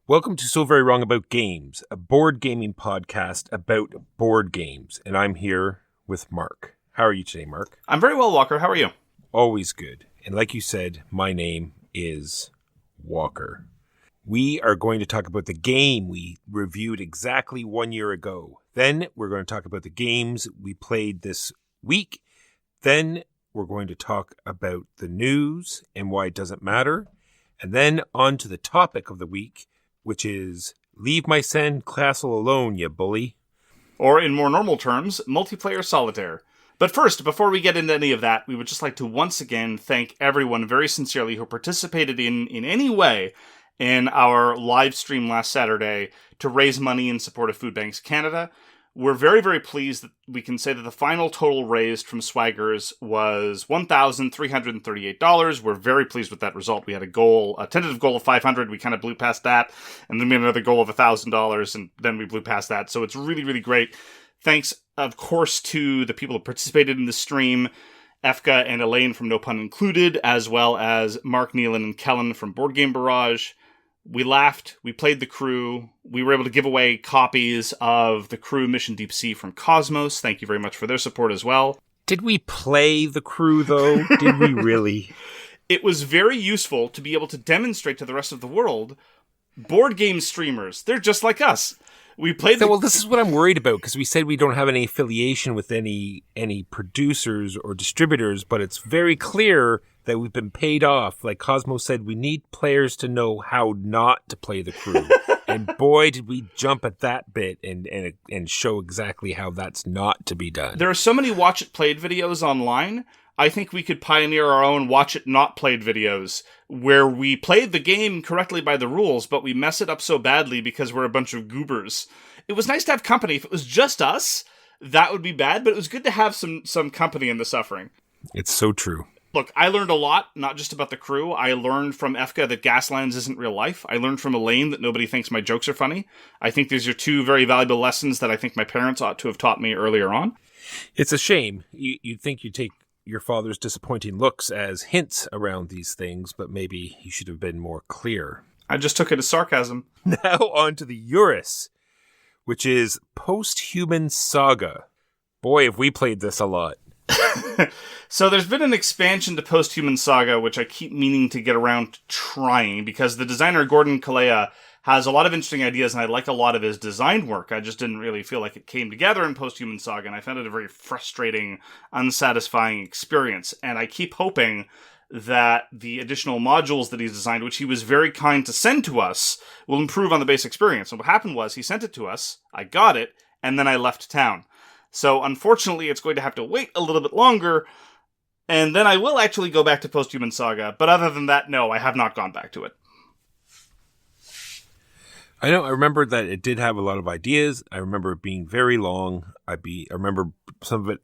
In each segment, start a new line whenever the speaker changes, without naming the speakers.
Welcome to So Very Wrong About Games, a board gaming podcast about board games. And I'm here with Mark. How are you today, Mark?
I'm very well, Walker. How are you?
Always good. And like you said, my name is Walker. We are going to talk about the game we reviewed exactly 1 year ago. Then we're going to talk about the games we played this week. Then we're going to talk about the news and why it doesn't matter. And then on to the topic of the week, which is Leave My Sand Castle Alone, you bully.
Or in more normal terms, multiplayer solitaire. But first, before we get into any of that, we would just like to once again thank everyone very sincerely who participated in any way in our live stream last Saturday to raise money in support of Food Banks Canada. We're very, very pleased that we can say that the final total raised from Swaggers was $1,338. We're very pleased with that result. We had a tentative goal of $500. We kind of blew past that, and then we had another goal of $1,000, and then we blew past that. So it's really, really great. Thanks, of course, to the people who participated in the stream, Efka and Elaine from No Pun Included, as well as Mark, Nealon, and Kellen from Board Game Barrage. We laughed, we played the crew, we were able to give away copies of the crew Mission Deep Sea from Cosmos. Thank you very much for their support as well.
Did we play the crew, though? Did we really?
It was very useful to be able to demonstrate to the rest of the world, board game streamers, they're just like us. We played
Well, this is what I'm worried about, because we said we don't have any affiliation with any producers or distributors, but it's very clear that we've been paid off. Like Cosmo said, we need players to know how not to play the crew. And boy, did we jump at that bit and show exactly how that's not to be done.
There are so many Watch It Played videos online. I think we could pioneer our own Watch It Not Played videos where we played the game correctly by the rules, but we mess it up so badly because we're a bunch of goobers. It was nice to have company. If it was just us, that would be bad, but it was good to have some company in the suffering.
It's so true.
Look, I learned a lot, not just about the crew. I learned from Efka that Gaslands isn't real life. I learned from Elaine that nobody thinks my jokes are funny. I think these are two very valuable lessons that I think my parents ought to have taught me earlier on.
It's a shame. You'd think you'd take your father's disappointing looks as hints around these things, but maybe he should have been more clear.
I just took it as sarcasm.
Now on to the Eurus, which is Posthuman Saga. Boy, have we played this a lot.
So there's been an expansion to Posthuman Saga, which I keep meaning to get around to trying, because the designer Gordon Calleja has a lot of interesting ideas, and I like a lot of his design work. I just didn't really feel like it came together in Posthuman Saga, and I found it a very frustrating, unsatisfying experience. And I keep hoping that the additional modules that he's designed, which he was very kind to send to us, will improve on the base experience. And what happened was, he sent it to us, I got it, and then I left town. So unfortunately, it's going to have to wait a little bit longer, and then I will actually go back to Posthuman Saga. But other than that, no, I have not gone back to it.
I remember that it did have a lot of ideas. I remember it being very long. I remember some of it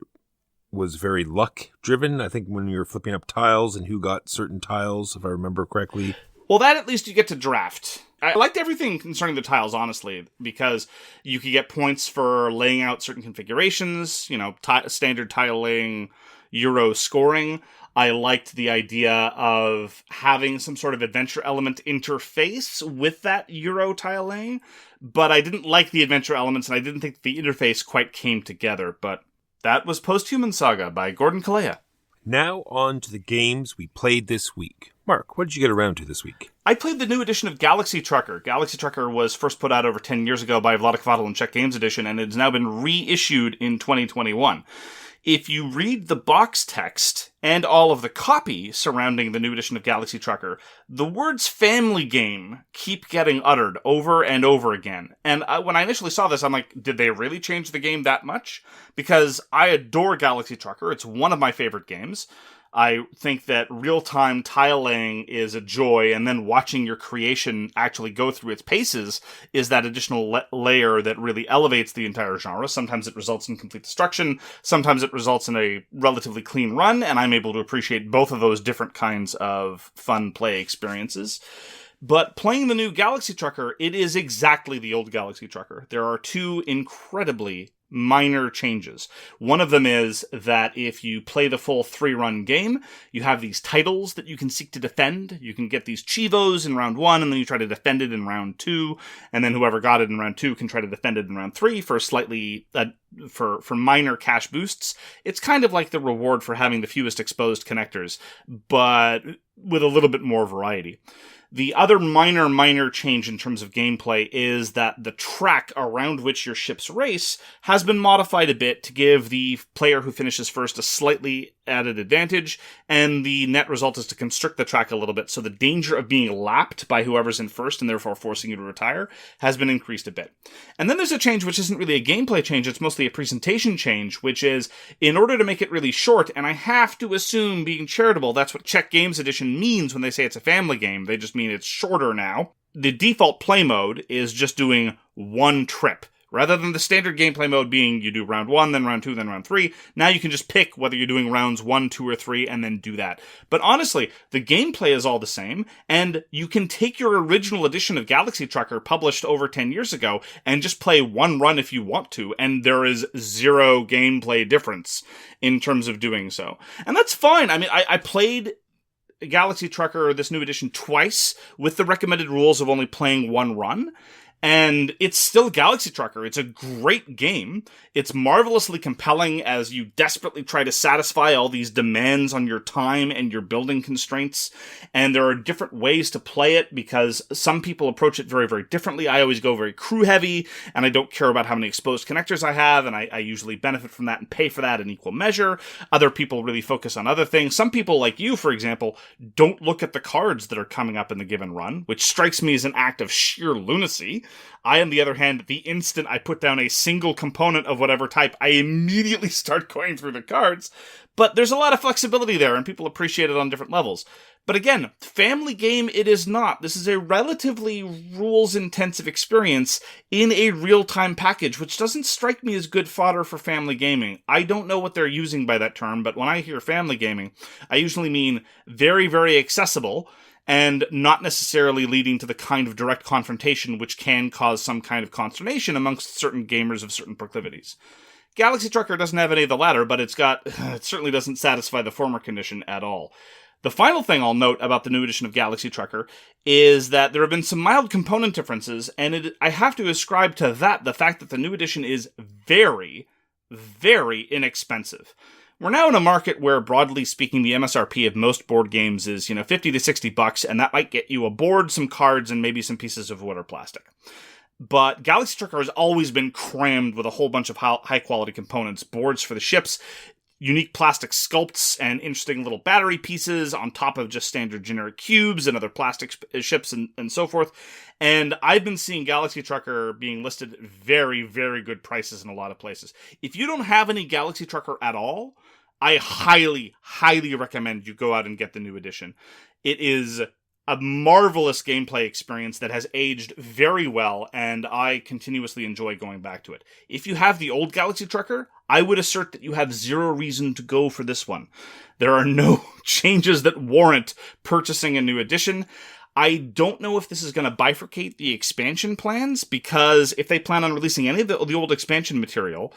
was very luck-driven. I think when you were flipping up tiles and who got certain tiles, if I remember correctly.
Well, that at least you get to draft. I liked everything concerning the tiles, honestly, because you could get points for laying out certain configurations, standard tile laying, Euro scoring. I liked the idea of having some sort of adventure element interface with that Euro tile laying, but I didn't like the adventure elements, and I didn't think the interface quite came together. But that was Posthuman Saga by Gordon Calleja.
Now on to the games we played this week. Mark, what did you get around to this week?
I played the new edition of Galaxy Trucker. Galaxy Trucker was first put out over 10 years ago by Vlaada, Chvátil and Czech Games Edition, and it has now been reissued in 2021. If you read the box text and all of the copy surrounding the new edition of Galaxy Trucker, the words family game keep getting uttered over and over again. And when I initially saw this, I'm like, did they really change the game that much? Because I adore Galaxy Trucker. It's one of my favorite games. I think that real-time tile laying is a joy, and then watching your creation actually go through its paces is that additional layer that really elevates the entire genre. Sometimes it results in complete destruction, sometimes it results in a relatively clean run, and I'm able to appreciate both of those different kinds of fun play experiences. But playing the new Galaxy Trucker, it is exactly the old Galaxy Trucker. There are two incredibly minor changes. One of them is that if you play the full 3-run game, you have these titles that you can seek to defend. You can get these Chivos in round 1, and then you try to defend it in round 2, and then whoever got it in round 2 can try to defend it in round 3 for slightly for minor cash boosts. It's kind of like the reward for having the fewest exposed connectors, but with a little bit more variety. The other minor change in terms of gameplay is that the track around which your ships race has been modified a bit to give the player who finishes first a slightly added advantage, and the net result is to constrict the track a little bit, so the danger of being lapped by whoever's in first and therefore forcing you to retire has been increased a bit. And then there's a change which isn't really a gameplay change, it's mostly a presentation change, which is, in order to make it really short, and I have to assume, being charitable, that's what Czech Games Edition means when they say it's a family game, they just mean it's shorter now. The default play mode is just doing one trip. Rather than the standard gameplay mode being you do round 1, then round 2, then round 3, now you can just pick whether you're doing rounds 1, 2, or 3, and then do that. But honestly, the gameplay is all the same, and you can take your original edition of Galaxy Trucker, published over 10 years ago, and just play one run if you want to, and there is zero gameplay difference in terms of doing so. And that's fine. I mean, I played Galaxy Trucker, this new edition, twice, with the recommended rules of only playing one run. And it's still Galaxy Trucker. It's a great game. It's marvelously compelling as you desperately try to satisfy all these demands on your time and your building constraints. And there are different ways to play it because some people approach it very, very differently. I always go very crew heavy, and I don't care about how many exposed connectors I have, and I usually benefit from that and pay for that in equal measure. Other people really focus on other things. Some people, like you, for example, don't look at the cards that are coming up in the given run, which strikes me as an act of sheer lunacy. I, on the other hand, the instant I put down a single component of whatever type, I immediately start going through the cards. But there's a lot of flexibility there, and people appreciate it on different levels. But again, family game it is not. This is a relatively rules-intensive experience in a real-time package, which doesn't strike me as good fodder for family gaming. I don't know what they're using by that term, but when I hear family gaming, I usually mean very, very accessible, and not necessarily leading to the kind of direct confrontation which can cause some kind of consternation amongst certain gamers of certain proclivities. Galaxy Trucker doesn't have any of the latter, but it certainly doesn't satisfy the former condition at all. The final thing I'll note about the new edition of Galaxy Trucker is that there have been some mild component differences, and I have to ascribe to that the fact that the new edition is very, very inexpensive. We're now in a market where, broadly speaking, the MSRP of most board games is, $50 to $60, and that might get you a board, some cards, and maybe some pieces of wood or plastic. But Galaxy Trucker has always been crammed with a whole bunch of high-quality components, boards for the ships, unique plastic sculpts, and interesting little battery pieces on top of just standard generic cubes and other plastic ships and so forth. And I've been seeing Galaxy Trucker being listed at very, very good prices in a lot of places. If you don't have any Galaxy Trucker at all, I highly, highly recommend you go out and get the new edition. It is a marvelous gameplay experience that has aged very well, and I continuously enjoy going back to it. If you have the old Galaxy Trucker, I would assert that you have zero reason to go for this one. There are no changes that warrant purchasing a new edition. I don't know if this is going to bifurcate the expansion plans, because if they plan on releasing any of the old expansion material,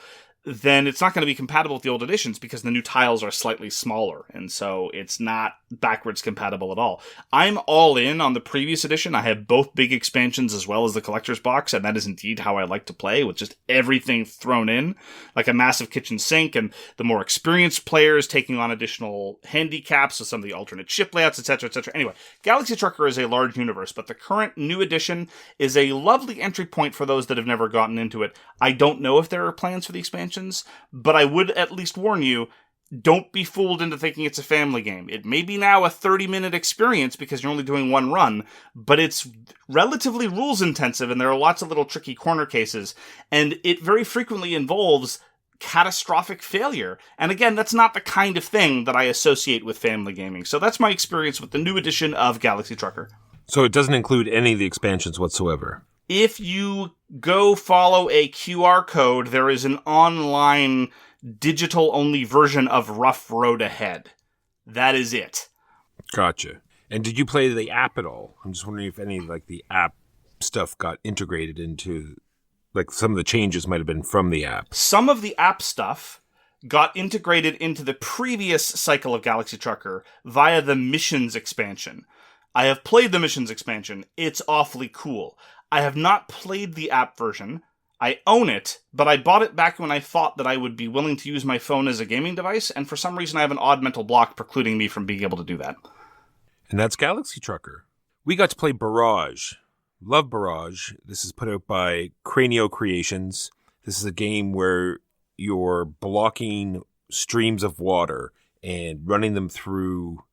then it's not going to be compatible with the old editions because the new tiles are slightly smaller, and so it's not backwards compatible at all. I'm all in on the previous edition. I have both big expansions as well as the collector's box, and that is indeed how I like to play, with just everything thrown in, like a massive kitchen sink, and the more experienced players taking on additional handicaps with some of the alternate ship layouts, etc., etc. Anyway, Galaxy Trucker is a large universe, but the current new edition is a lovely entry point for those that have never gotten into it. I don't know if there are plans for the expansion, but I would at least warn you, don't be fooled into thinking it's a family game. It may be now a 30-minute experience because you're only doing one run, but it's relatively rules intensive, and there are lots of little tricky corner cases, and it very frequently involves catastrophic failure. And again, that's not the kind of thing that I associate with family gaming. So that's my experience with the new edition of Galaxy Trucker.
So it doesn't include any of the expansions whatsoever?
If you go follow a QR code, there is an online digital-only version of Rough Road Ahead. That is it.
Gotcha. And did you play the app at all? I'm just wondering if any the app stuff got integrated into Like some of the changes might have been from the app.
Some of the app stuff got integrated into the previous cycle of Galaxy Trucker via the missions expansion. I have played the missions expansion. It's awfully cool. I have not played the app version. I own it, but I bought it back when I thought that I would be willing to use my phone as a gaming device, and for some reason I have an odd mental block precluding me from being able to do that.
And that's Galaxy Trucker. We got to play Barrage. Love Barrage. This is put out by Cranio Creations. This is a game where you're blocking streams of water and running them through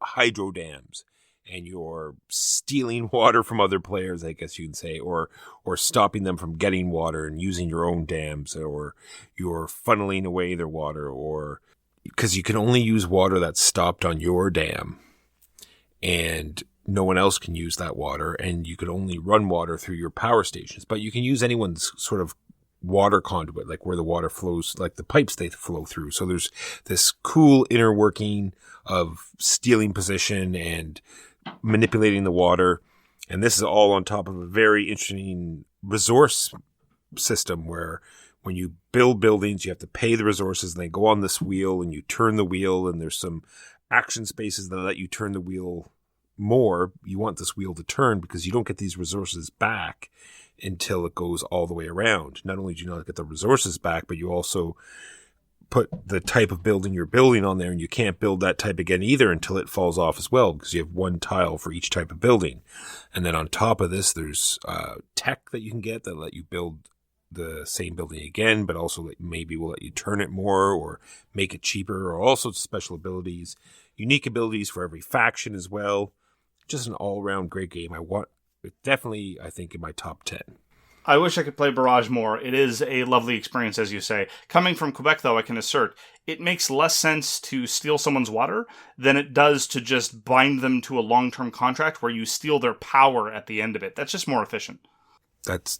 hydro dams. And you're stealing water from other players, I guess you can say, or stopping them from getting water and using your own dams, or you're funneling away their water, or because you can only use water that's stopped on your dam, and no one else can use that water, and you could only run water through your power stations, but you can use anyone's sort of water conduit, like where the water flows, like the pipes they flow through. So there's this cool inner working of stealing position and manipulating the water, and this is all on top of a very interesting resource system where when you build buildings you have to pay the resources and they go on this wheel and you turn the wheel, and there's some action spaces that let you turn the wheel more. You want this wheel to turn because you don't get these resources back until it goes all the way around. Not only do you not get the resources back, but you also put the type of building you're building on there, and you can't build that type again either until it falls off as well, because you have one tile for each type of building. And then on top of this, there's tech that you can get that let you build the same building again, but also maybe will let you turn it more or make it cheaper, or all sorts of special abilities, unique abilities for every faction as well. Just an all-around great game. Definitely, I think, in my top 10.
I wish I could play Barrage more. It is a lovely experience, as you say. Coming from Quebec, though, I can assert, it makes less sense to steal someone's water than it does to just bind them to a long-term contract where you steal their power at the end of it. That's just more efficient.
It's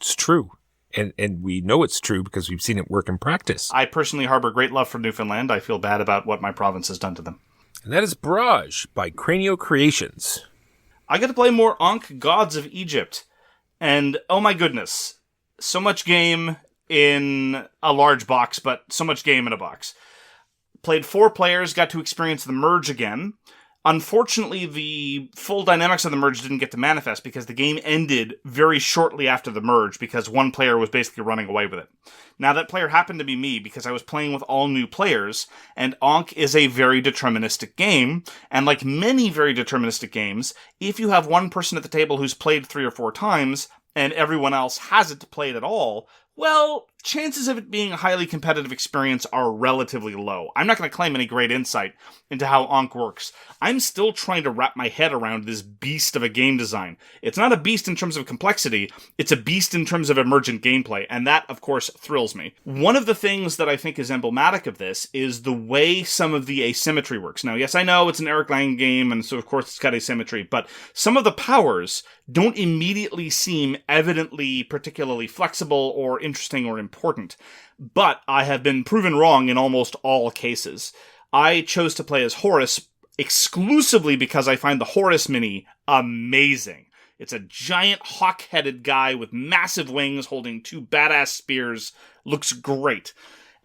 true. And we know it's true because we've seen it work in practice.
I personally harbor great love for Newfoundland. I feel bad about what my province has done to them.
And that is Barrage by Cranio Creations.
I got to play more Ankh Gods of Egypt. And, oh my goodness, so much game in a large box, but so much game in a box. Played 4 players, got to experience the merge again. Unfortunately, the full dynamics of the merge didn't get to manifest because the game ended very shortly after the merge because one player was basically running away with it. Now, that player happened to be me because I was playing with all new players, and Ankh is a very deterministic game, and like many very deterministic games, if you have one person at the table who's played 3 or 4 times, and everyone else hasn't played at all, well, chances of it being a highly competitive experience are relatively low. I'm not going to claim any great insight into how Ankh works. I'm still trying to wrap my head around this beast of a game design. It's not a beast in terms of complexity, it's a beast in terms of emergent gameplay, and that, of course, thrills me. One of the things that I think is emblematic of this is the way some of the asymmetry works. Now, yes, I know it's an Eric Lang game, and so of course it's got asymmetry, but some of the powers don't immediately seem evidently particularly flexible or interesting or important. But I have been proven wrong in almost all cases. I chose to play as Horus exclusively because I find the Horus mini amazing. It's a giant hawk-headed guy with massive wings holding 2 badass spears. Looks great.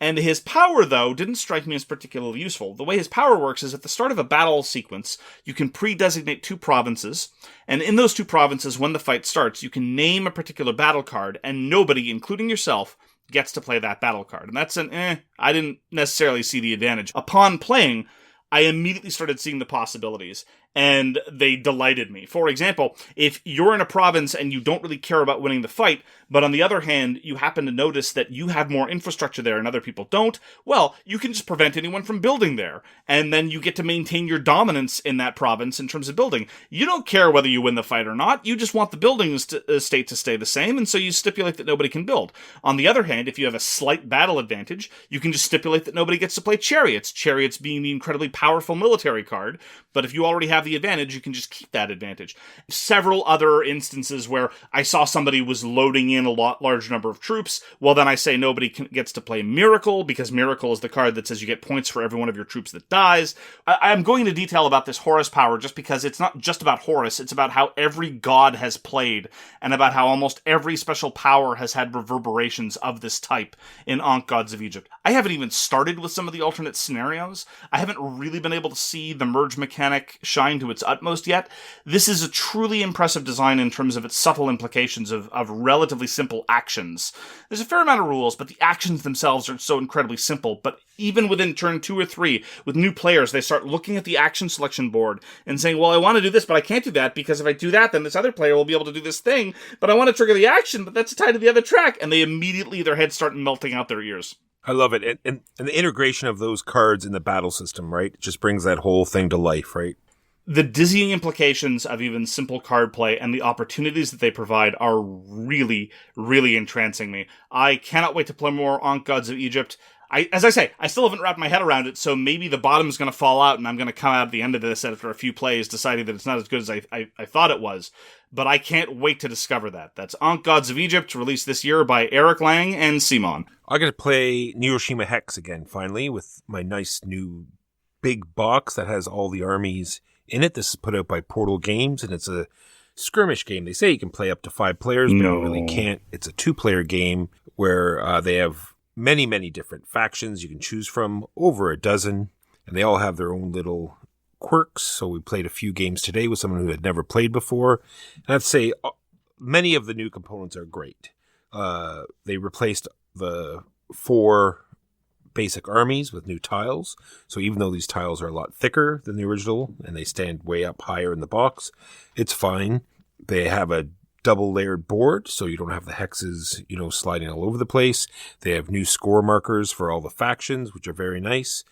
And his power, though, didn't strike me as particularly useful. The way his power works is at the start of a battle sequence, you can pre-designate 2 provinces, and in those 2 provinces, when the fight starts, you can name a particular battle card, and nobody, including yourself, gets to play that battle card. And that's I didn't necessarily see the advantage. Upon playing, I immediately started seeing the possibilities, and they delighted me. For example, if you're in a province and you don't really care about winning the fight, but on the other hand, you happen to notice that you have more infrastructure there and other people don't, well, you can just prevent anyone from building there, and then you get to maintain your dominance in that province in terms of building. You don't care whether you win the fight or not, you just want the building state to stay the same, and so you stipulate that nobody can build. On the other hand, if you have a slight battle advantage, you can just stipulate that nobody gets to play chariots, chariots being the incredibly powerful military card, but if you already have have the advantage, you can just keep that advantage. Several other instances where I saw somebody was loading in a large number of troops, well then I say nobody gets to play Miracle, because Miracle is the card that says you get points for every one of your troops that dies. I'm going into detail about this Horus power just because it's not just about Horus, it's about how every god has played, and about how almost every special power has had reverberations of this type in Ankh Gods of Egypt. I haven't even started with some of the alternate scenarios. I haven't really been able to see the merge mechanic shine to its utmost yet. This is a truly impressive design in terms of its subtle implications of relatively simple actions. There's a fair amount of rules, but the actions themselves are so incredibly simple. But even within turn 2 or 3, with new players, they start looking at the action selection board and saying, well, I want to do this, but I can't do that, because if I do that, then this other player will be able to do this thing, but I want to trigger the action, but that's tied to the other track. And they immediately, their heads start melting out their ears.
I love it. And the integration of those cards in the battle system, right? It just brings that whole thing to life, right?
The dizzying implications of even simple card play and the opportunities that they provide are really, really entrancing me. I cannot wait to play more Ankh Gods of Egypt. As I say, I still haven't wrapped my head around it, so maybe the bottom's going to fall out and I'm going to come out at the end of this after a few plays deciding that it's not as good as I thought it was. But I can't wait to discover that. That's Ankh Gods of Egypt, released this year by Eric Lang and Simone.
I got to play Neuroshima Hex again, finally, with my nice new big box that has all the armies in it. This is put out by Portal Games, and it's a skirmish game. They say you can play up to 5 players, but you really can't. It's a 2-player game where they have many, many different factions you can choose from, over a dozen, and they all have their own little quirks. So we played a few games today with someone who had never played before. And I'd say many of the new components are great. They replaced the 4 basic armies with new tiles. So even though these tiles are a lot thicker than the original and they stand way up higher in the box, it's fine. They have a double layered board, so you don't have the hexes, sliding all over the place. They have new score markers for all the factions, which are very nice.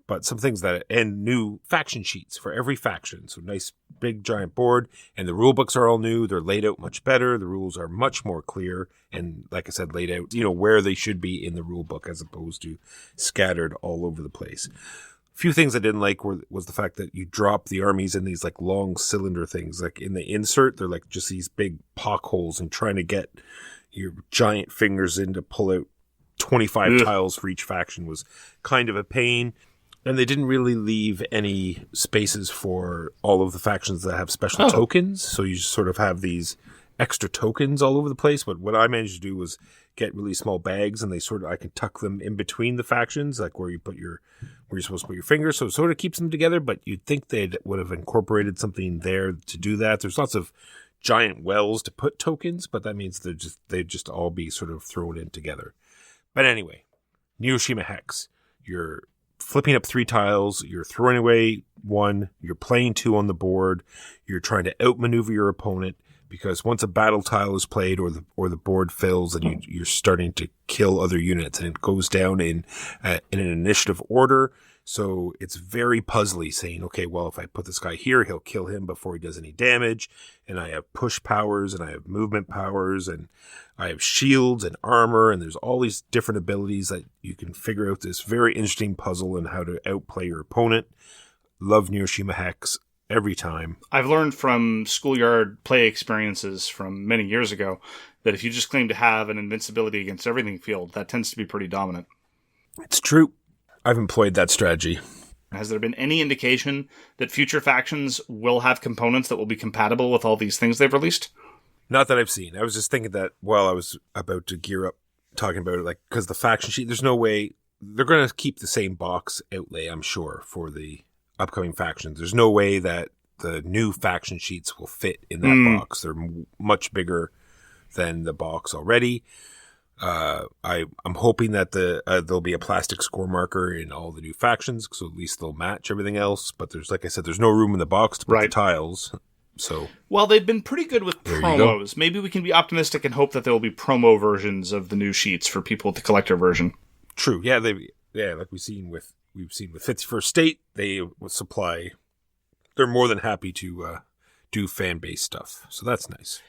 But some things and new faction sheets for every faction. So nice, big, giant board. And the rule books are all new. They're laid out much better. The rules are much more clear. And like I said, laid out, where they should be in the rule book as opposed to scattered all over the place. A few things I didn't like was the fact that you drop the armies in these like long cylinder things. Like in the insert, they're like just these big pock holes, and trying to get your giant fingers in to pull out 25 tiles for each faction was kind of a pain. And they didn't really leave any spaces for all of the factions that have special tokens. So you just sort of have these extra tokens all over the place. But what I managed to do was get really small bags, and I can tuck them in between the factions, like where you're supposed to put your finger. So it sort of keeps them together, but you'd think they would have incorporated something there to do that. There's lots of giant wells to put tokens, but that means they'd just all be sort of thrown in together. But anyway, Neuroshima Hex. You're flipping up 3 tiles, you're throwing away 1, you're playing 2 on the board, you're trying to outmaneuver your opponent, because once a battle tile is played or the board fills, and you're starting to kill other units, and it goes down in an initiative order. So it's very puzzly, saying, okay, well, if I put this guy here, he'll kill him before he does any damage. And I have push powers, and I have movement powers, and I have shields and armor, and there's all these different abilities that you can figure out this very interesting puzzle and how to outplay your opponent. Love Neuroshima Hex every time.
I've learned from schoolyard play experiences from many years ago that if you just claim to have an invincibility against everything field, that tends to be pretty dominant.
It's true. I've employed that strategy.
Has there been any indication that future factions will have components that will be compatible with all these things they've released?
Not that I've seen. I was just thinking that while I was about to gear up talking about it, because the faction sheet, there's no way they're going to keep the same box outlay, I'm sure, for the upcoming factions. There's no way that the new faction sheets will fit in that box. They're much bigger than the box already. I'm hoping that there'll be a plastic score marker in all the new factions, so at least they'll match everything else. But like I said, there's no room in the box to put the tiles. So,
well, they've been pretty good with promos. Maybe we can be optimistic and hope that there will be promo versions of the new sheets for people with the collector version.
True. Yeah, like we've seen with 51st State, they will supply. They're more than happy to do fan-based stuff. So that's nice.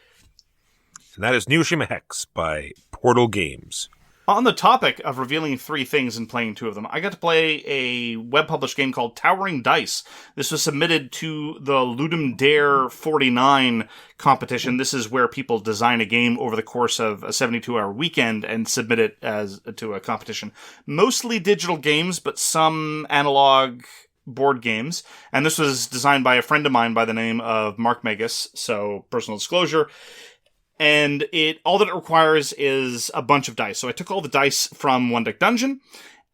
And that is Neuroshima Hex by Portal Games.
On the topic of revealing 3 things and playing 2 of them, I got to play a web-published game called Towering Dice. This was submitted to the Ludum Dare 49 competition. This is where people design a game over the course of a 72-hour weekend and submit it to a competition. Mostly digital games, but some analog board games. And this was designed by a friend of mine by the name of marcmagus, so personal disclosure. And all that it requires is a bunch of dice. So I took all the dice from One Deck Dungeon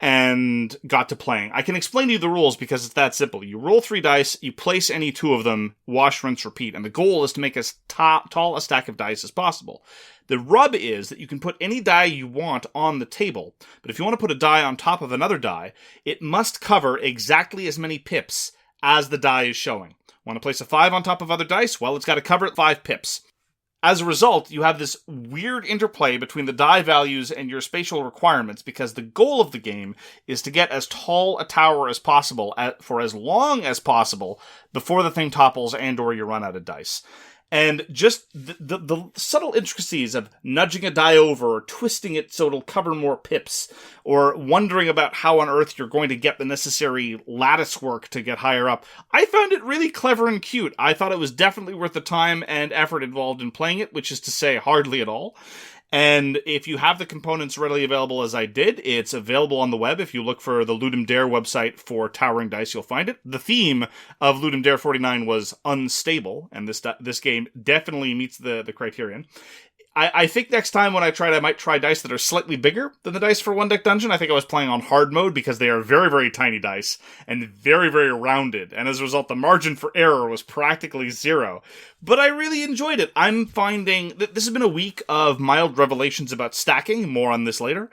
and got to playing. I can explain to you the rules because it's that simple. You roll 3 dice, you place any 2 of them, wash, rinse, repeat. And the goal is to make as tall a stack of dice as possible. The rub is that you can put any die you want on the table. But if you want to put a die on top of another die, it must cover exactly as many pips as the die is showing. Want to place a 5 on top of other dice? Well, it's got to cover 5 pips. As a result, you have this weird interplay between the die values and your spatial requirements because the goal of the game is to get as tall a tower as possible for as long as possible before the thing topples and or you run out of dice. And just the subtle intricacies of nudging a die over or twisting it so it'll cover more pips or wondering about how on earth you're going to get the necessary lattice work to get higher up. I found it really clever and cute. I thought it was definitely worth the time and effort involved in playing it, which is to say hardly at all. And if you have the components readily available as I did, it's available on the web. If you look for the Ludum Dare website for Towering Dice, you'll find it. The theme of Ludum Dare 49 was unstable, and this game definitely meets the criterion. I think next time when I might try dice that are slightly bigger than the dice for One Deck Dungeon. I think I was playing on hard mode because they are very, very tiny dice and very, very rounded. And as a result, the margin for error was practically 0. But I really enjoyed it. I'm finding that this has been a week of mild revelations about stacking. More on this later.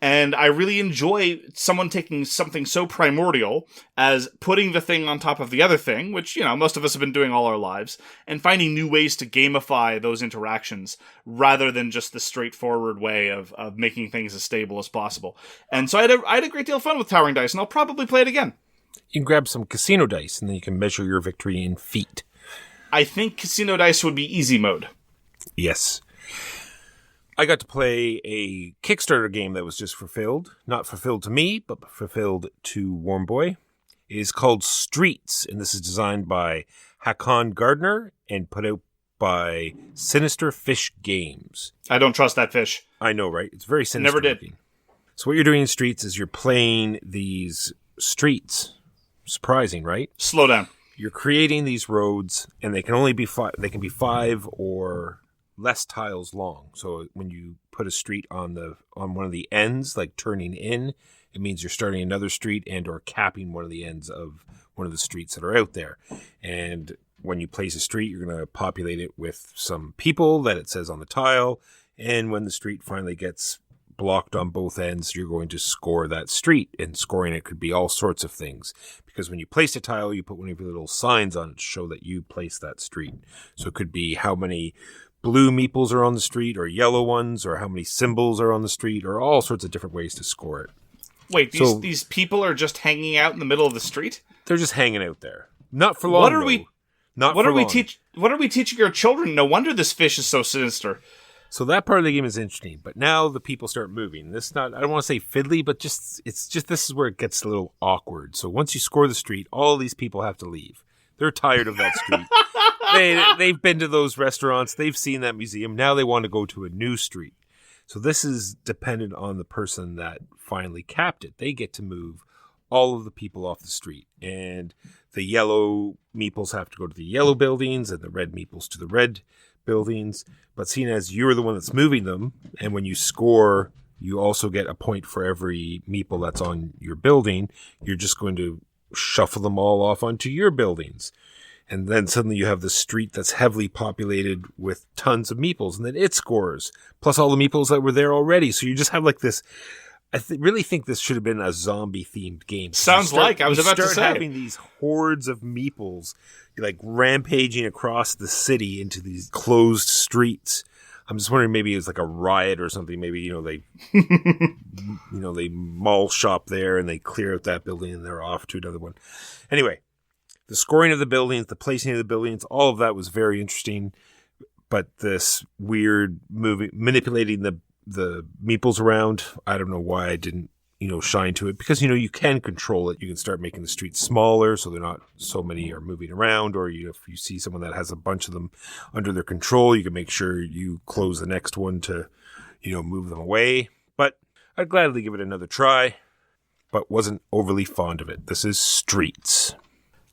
And I really enjoy someone taking something so primordial as putting the thing on top of the other thing, which, most of us have been doing all our lives, and finding new ways to gamify those interactions rather than just the straightforward way of making things as stable as possible. And so I had a great deal of fun with Towering Dice, and I'll probably play it again.
You can grab some casino dice, and then you can measure your victory in feet.
I think casino dice would be easy mode.
Yes. I got to play a Kickstarter game that was just fulfilled. Not fulfilled to me, but fulfilled to Warm Boy. It is called Streets, and this is designed by Haakon Gaarder and put out by Sinister Fish Games.
I don't trust that fish.
I know, right? It's very sinister.
Never did.
Looking. So what you're doing in Streets is you're playing these streets. Surprising, right?
Slow down.
You're creating these roads, and they can only be 5. They can be 5 or less tiles long. So when you put a street on one of the ends, like turning in, it means you're starting another street and or capping one of the ends of one of the streets that are out there. And when you place a street, you're going to populate it with some people that it says on the tile. And when the street finally gets blocked on both ends, you're going to score that street. And scoring it could be all sorts of things. Because when you place a tile, you put one of your little signs on it to show that you placed that street. So it could be how many blue meeples are on the street or yellow ones or how many symbols are on the street or all sorts of different ways to score it.
Wait, these people are just hanging out in the middle of the street?
They're just hanging out there. Not for long,
What are we teaching our children? No wonder this fish is so sinister.
So that part of the game is interesting, but now the people start moving. I don't want to say fiddly, but this is where it gets a little awkward. So once you score the street, all these people have to leave. They're tired of that street. They've been to those restaurants. They've seen that museum. Now they want to go to a new street. So this is dependent on the person that finally capped it. They get to move all of the people off the street. And the yellow meeples have to go to the yellow buildings and the red meeples to the red buildings. But seeing as you're the one that's moving them, and when you score, you also get a point for every meeple that's on your building, you're just going to shuffle them all off onto your buildings. And then suddenly you have the street that's heavily populated with tons of meeples, and then it scores, plus all the meeples that were there already. So you just have like this. I really think this should have been a zombie-themed game.
Sounds like I was about to say.
Start having these hordes of meeples like rampaging across the city into these closed streets. I'm just wondering, maybe it was like a riot or something. Maybe, they, they mall shop there and they clear out that building and they're off to another one. Anyway, the scoring of the buildings, the placing of the buildings, all of that was very interesting. But this weird manipulating the the meeples around. I don't know why I didn't, shine to it, because, you can control it. You can start making the streets smaller so they're not so many are moving around, or if you see someone that has a bunch of them under their control, you can make sure you close the next one to, move them away. But I'd gladly give it another try, but wasn't overly fond of it. This is Streets.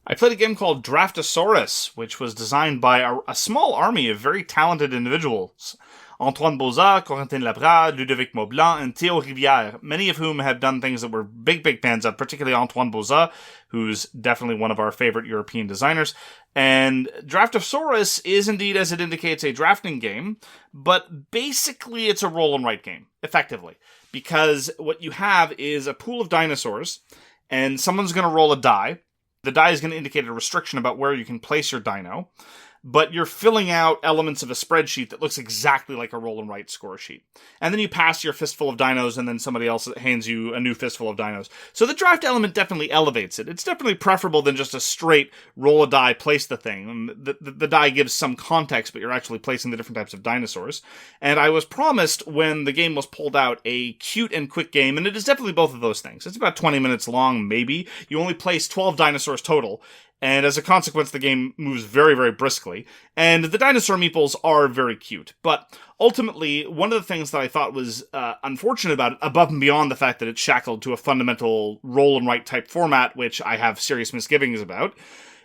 I played a game called Draftosaurus, which was designed by a small army of very talented individuals. Antoine Bauza, Corentin Lebrat, Ludovic Maublanc, and Théo Rivière, many of whom have done things that we're big fans of, particularly Antoine Bauza, who's definitely one of our favorite European designers. And Draftosaurus is indeed, as it indicates, a drafting game, but basically it's a roll and write game, effectively. Because what you have is a pool of dinosaurs, and someone's going to roll a die. The die is going to indicate a restriction about where you can place your dino, but you're filling out elements of a spreadsheet that looks exactly like a roll and write score sheet. And then you pass your fistful of dinos, and then somebody else hands you a new fistful of dinos. So the draft element definitely elevates it. It's definitely preferable than just a straight roll a die, place the thing. The die gives some context, but you're actually placing the different types of dinosaurs. And I was promised when the game was pulled out a cute and quick game, and it is definitely both of those things. It's about 20 minutes long, maybe. You only place 12 dinosaurs total. And as a consequence, the game moves very, very briskly. And the dinosaur meeples are very cute. But ultimately, one of the things that I thought was unfortunate about it, above and beyond the fact that it's shackled to a fundamental roll and write type format, which I have serious misgivings about,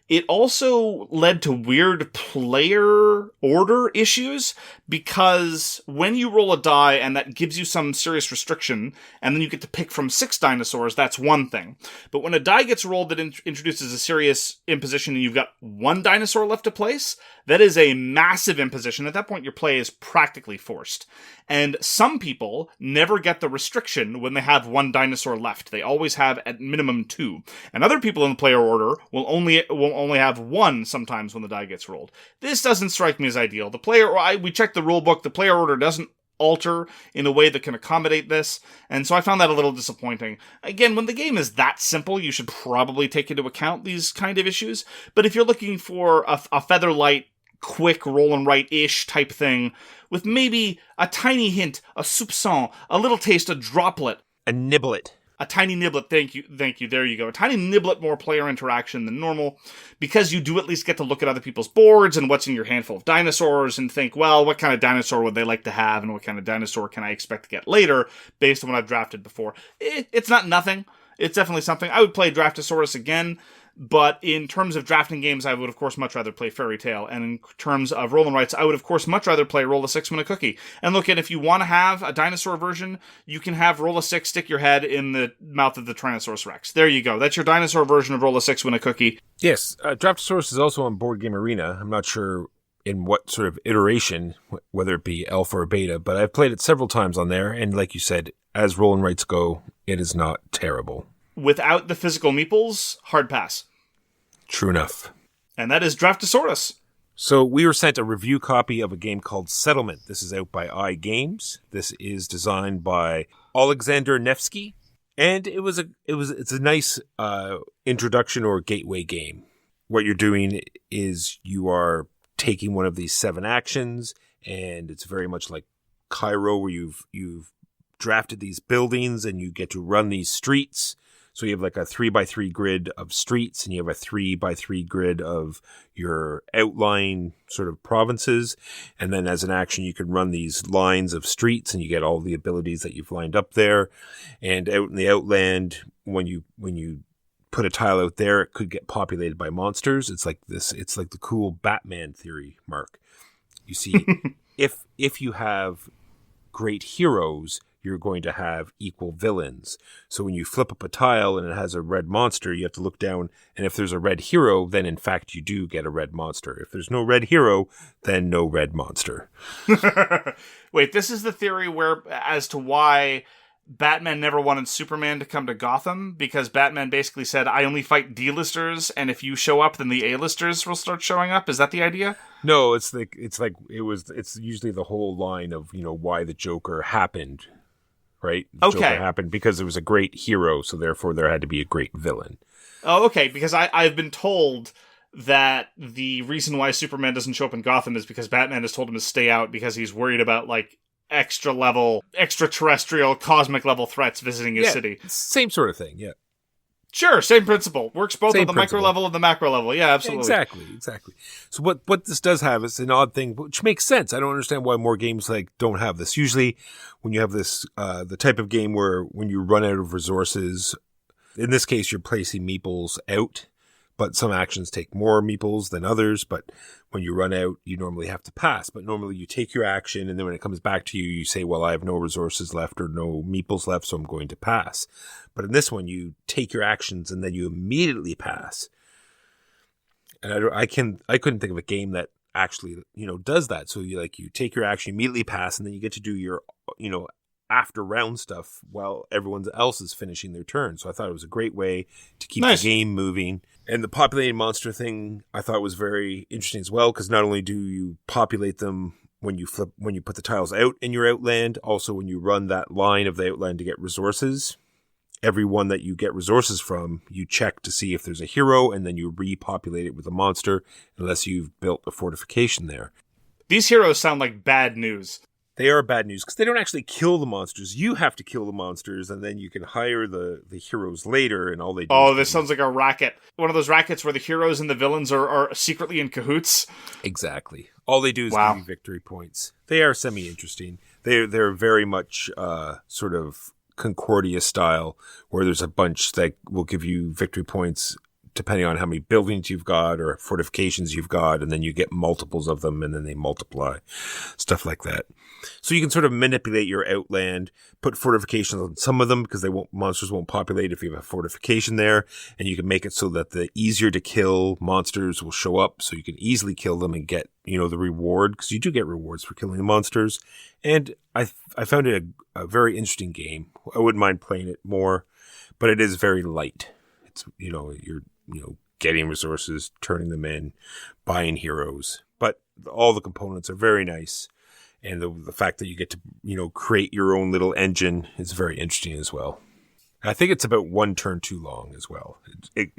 it also led to weird player order issues, because when you roll a die and that gives you some serious restriction, and then you get to pick from 6 dinosaurs, that's one thing. But when a die gets rolled that introduces a serious imposition and you've got 1 dinosaur left to place, that is a massive imposition. At that point, your play is practically forced. And some people never get the restriction when they have 1 dinosaur left. They always have at minimum 2. And other people in the player order will only have 1 sometimes when the die gets rolled. This doesn't strike me as ideal. We checked the rule book. The player order doesn't alter in a way that can accommodate this, and so I found that a little disappointing. Again, when the game is that simple, you should probably take into account these kind of issues, but if you're looking for a featherlight, quick roll and write-ish type thing, with maybe a tiny hint, a soupçon, a little taste, a droplet,
a niblet.
A tiny niblet, thank you, there you go. A tiny niblet more player interaction than normal, because you do at least get to look at other people's boards and what's in your handful of dinosaurs and think, well, what kind of dinosaur would they like to have, and what kind of dinosaur can I expect to get later, based on what I've drafted before. It's not nothing. It's definitely something. I would play Draftosaurus again, but in terms of drafting games, I would, of course, much rather play Fairy Tale. And in terms of roll and writes, I would, of course, much rather play Roll a 6 Win a Cookie. And look, if you want to have a dinosaur version, you can have Roll a 6, stick your head in the mouth of the Tyrannosaurus Rex. There you go. That's your dinosaur version of Roll a 6 Win a Cookie.
Yes, Draftosaurus is also on Board Game Arena. I'm not sure in what sort of iteration, whether it be alpha or beta, but I've played it several times on there. And like you said, as roll and writes go, it is not terrible.
Without the physical meeples, hard pass.
True enough.
And that is Draftosaurus.
So we were sent a review copy of a game called Settlement. This is out by iGames. This is designed by Alexander Nevsky, and it's a nice introduction or gateway game. What you're doing is you are taking one of these 7 actions, and it's very much like Cairo, where you've drafted these buildings and you get to run these streets. So you have like a 3x3 grid of streets, and you have a 3x3 grid of your outline sort of provinces. And then as an action, you can run these lines of streets, and you get all the abilities that you've lined up there. And out in the outland, when you put a tile out there, it could get populated by monsters. It's like the cool Batman theory, Mark. You see, if you have great heroes, you're going to have equal villains. So when you flip up a tile and it has a red monster, you have to look down, and if there's a red hero, then in fact you do get a red monster. If there's no red hero, then no red monster.
Wait, this is the theory as to why Batman never wanted Superman to come to Gotham, because Batman basically said, I only fight D-listers, and if you show up, then the A-listers will start showing up? Is that the idea?
No, it's usually the whole line of, why the Joker happened. Right? The Joker happened because there was a great hero, so therefore there had to be a great villain.
Oh, okay, because I've been told that the reason why Superman doesn't show up in Gotham is because Batman has told him to stay out because he's worried about, extra level, extraterrestrial, cosmic level threats visiting a city.
Same sort of thing, yeah.
Sure, same principle. Works both
Same
on the micro level and the macro level. Yeah, absolutely.
Exactly. So what this does have is an odd thing, which makes sense. I don't understand why more games like don't have this. Usually when you have this, the type of game where when you run out of resources, in this case, you're placing meeples out, but some actions take more meeples than others. But when you run out, you normally have to pass. But normally you take your action, and then when it comes back to you, you say, well, I have no resources left or no meeples left, so I'm going to pass. But in this one, you take your actions, and then you immediately pass. And I couldn't think of a game that actually, does that. So you take your action, immediately pass, and then you get to do your, after round stuff while everyone else is finishing their turn. So I thought it was a great way to keep the game moving. And the populated monster thing I thought was very interesting as well, because not only do you populate them when you put the tiles out in your outland, also when you run that line of the outland to get resources, every one that you get resources from, you check to see if there's a hero, and then you repopulate it with a monster, unless you've built a fortification there.
These heroes sound like bad news.
They are bad news because they don't actually kill the monsters. You have to kill the monsters, and then you can hire the heroes later, and all they do.
Oh, this sounds like a racket. One of those rackets where the heroes and the villains are secretly in cahoots.
Exactly. All they do is give you victory points. They are semi-interesting. They're very much sort of Concordia style, where there's a bunch that will give you victory points depending on how many buildings you've got or fortifications you've got, and then you get multiples of them, and then they multiply. Stuff like that. So you can sort of manipulate your outland, put fortifications on some of them because monsters won't populate if you have a fortification there, and you can make it so that the easier to kill monsters will show up, so you can easily kill them and get, the reward, because you do get rewards for killing the monsters. And I found it a very interesting game. I wouldn't mind playing it more, but it is very light. It's, you're getting resources, turning them in, buying heroes, but all the components are very nice. And the fact that you get to, create your own little engine is very interesting as well. I think it's about one turn too long as well. It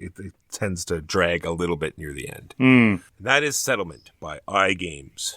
tends to drag a little bit near the end. That is Settlement by iGames.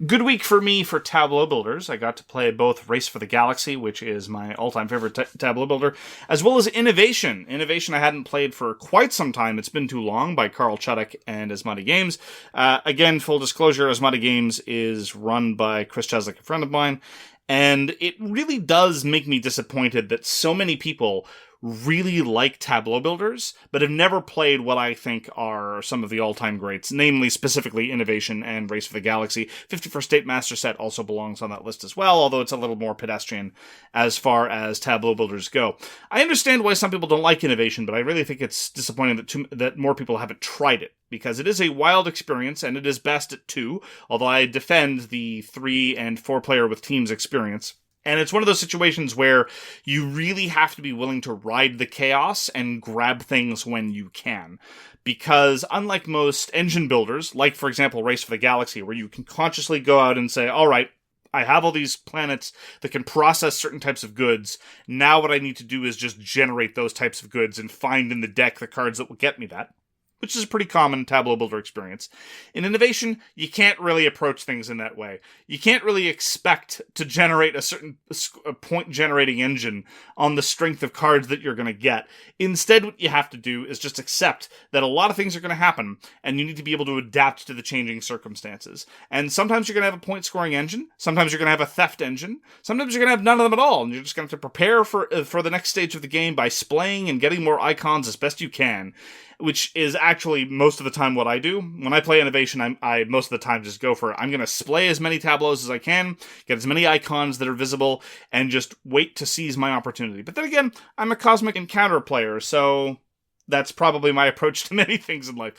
Good week for me for tableau builders. I got to play both Race for the Galaxy, which is my all-time favorite tableau builder, as well as Innovation. Innovation I hadn't played for quite some time. It's been too long, by Carl Chuddick and Asmati Games. Again, full disclosure, Asmati Games is run by Chris Cheslick, a friend of mine, and it really does make me disappointed that so many people really like tableau builders, but have never played what I think are some of the all-time greats, namely specifically Innovation and Race for the Galaxy. 51st State Master Set also belongs on that list as well, although it's a little more pedestrian as far as tableau builders go. I understand why some people don't like Innovation, but I really think it's disappointing that more people haven't tried it, because it is a wild experience, and it is best at 2, although I defend the 3 and 4 player with teams experience. And it's one of those situations where you really have to be willing to ride the chaos and grab things when you can. Because unlike most engine builders, like, for example, Race for the Galaxy, where you can consciously go out and say, all right, I have all these planets that can process certain types of goods. Now what I need to do is just generate those types of goods and find in the deck the cards that will get me that, which is a pretty common tableau builder experience. In Innovation, you can't really approach things in that way. You can't really expect to generate a certain point-generating engine on the strength of cards that you're going to get. Instead, what you have to do is just accept that a lot of things are going to happen, and you need to be able to adapt to the changing circumstances. And sometimes you're going to have a point-scoring engine, sometimes you're going to have a theft engine, sometimes you're going to have none of them at all, and you're just going to have to prepare for the next stage of the game by splaying and getting more icons as best you can, which is actually most of the time what I do. When I play Innovation, I most of the time just go for it. I'm going to splay as many tableaus as I can, get as many icons that are visible, and just wait to seize my opportunity. But then again, I'm a Cosmic Encounter player, so that's probably my approach to many things in life.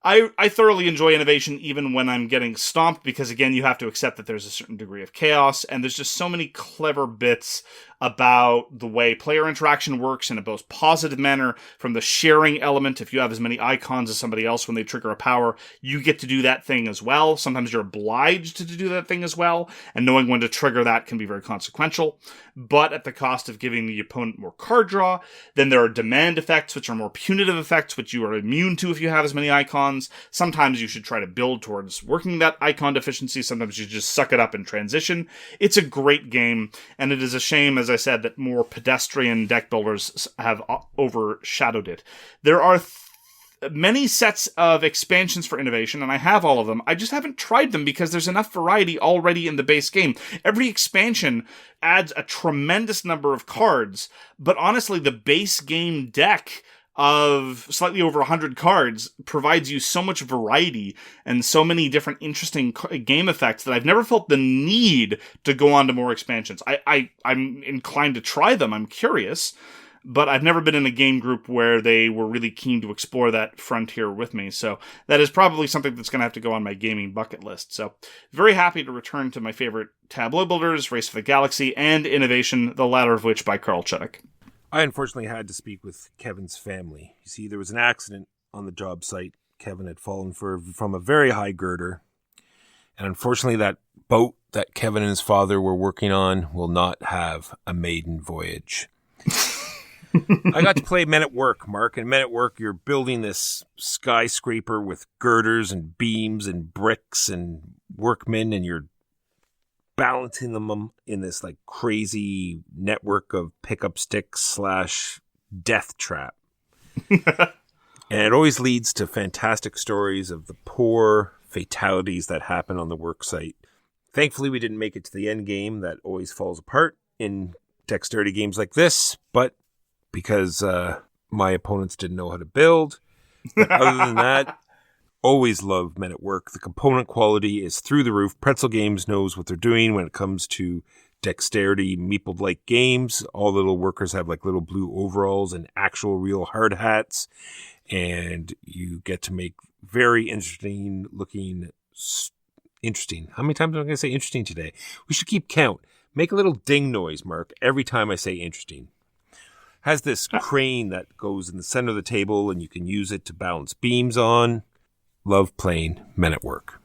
I thoroughly enjoy Innovation even when I'm getting stomped, because again, you have to accept that there's a certain degree of chaos, and there's just so many clever bits about the way player interaction works in a most positive manner, from the sharing element. If you have as many icons as somebody else when they trigger a power, you get to do that thing as well. Sometimes you're obliged to do that thing as well, and knowing when to trigger that can be very consequential, but at the cost of giving the opponent more card draw. Then there are demand effects, which are more punitive effects, which you are immune to if you have as many icons. Sometimes you should try to build towards working that icon deficiency. Sometimes you just suck it up in transition. It's a great game, and it is a shame, as I said, that more pedestrian deck builders have overshadowed it. There are many sets of expansions for innovation, and I have all of them. I just haven't tried them because there's enough variety already in the base game. Every expansion adds a tremendous number of cards, but honestly, the base game deck of slightly over 100 cards provides you so much variety and so many different interesting game effects that I've never felt the need to go on to more expansions. I'm inclined to try them. I'm curious, but I've never been in a game group where they were really keen to explore that frontier with me. So that is probably something that's going to have to go on my gaming bucket list. So very happy to return to my favorite tableau builders, Race for the Galaxy, and Innovation, the latter of which by Carl Chudik.
I unfortunately had to speak with Kevin's family. You see, there was an accident on the job site. Kevin had fallen from a very high girder. And unfortunately, that boat that Kevin and his father were working on will not have a maiden voyage. I got to play Men at Work, Mark. And Men at Work, you're building this skyscraper with girders and beams and bricks and workmen, and you're balancing them in this like crazy network of pickup sticks / death trap. And it always leads to fantastic stories of the poor fatalities that happen on the work site. Thankfully, we didn't make it to the end game. That always falls apart in dexterity games like this, but because my opponents didn't know how to build. But other than that, always love Men at Work. The component quality is through the roof. Pretzel Games knows what they're doing when it comes to dexterity, meeple-like games. All the little workers have like little blue overalls and actual real hard hats. And you get to make very interesting looking... Interesting. How many times am I going to say interesting today? We should keep count. Make a little ding noise, Mark, every time I say interesting. Has this crane that goes in the center of the table and you can use it to balance beams on. Love playing Men at Work.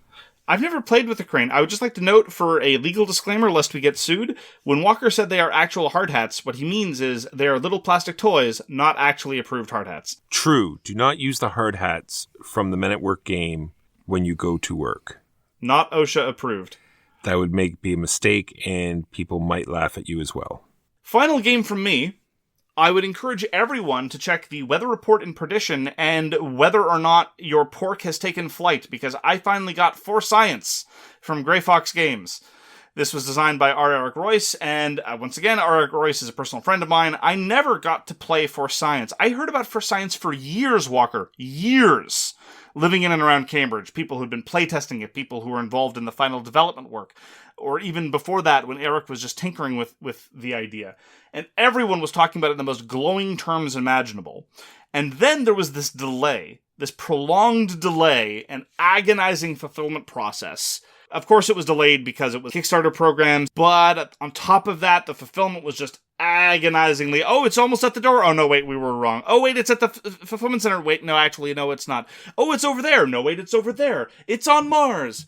I've never played with a crane. I would just like to note, for a legal disclaimer lest we get sued, when Walker said they are actual hard hats, what he means is they are little plastic toys, not actually approved hard hats.
True. Do not use the hard hats from the Men at Work game when you go to work.
Not OSHA approved.
That would be a mistake, and people might laugh at you as well.
Final game from me. I would encourage everyone to check the weather report in Perdition and whether or not your pork has taken flight, because I finally got For Science from Grey Fox Games. This was designed by R. Eric Royce, and once again, R. Eric Royce is a personal friend of mine. I never got to play For Science. I heard about For Science for years, Walker. Years. Living in and around Cambridge. People who'd been playtesting it. People who were involved in the final development work. Or even before that, when Eric was just tinkering with the idea. And everyone was talking about it in the most glowing terms imaginable. And then there was this delay. This prolonged delay and agonizing fulfillment process. Of course, it was delayed because it was Kickstarter programs, but on top of that, the fulfillment was just agonizingly, oh, it's almost at the door. Oh, no, wait, we were wrong. Oh, wait, it's at the fulfillment center. Wait, no, actually, no, it's not. Oh, it's over there. No, wait, it's over there. It's on Mars.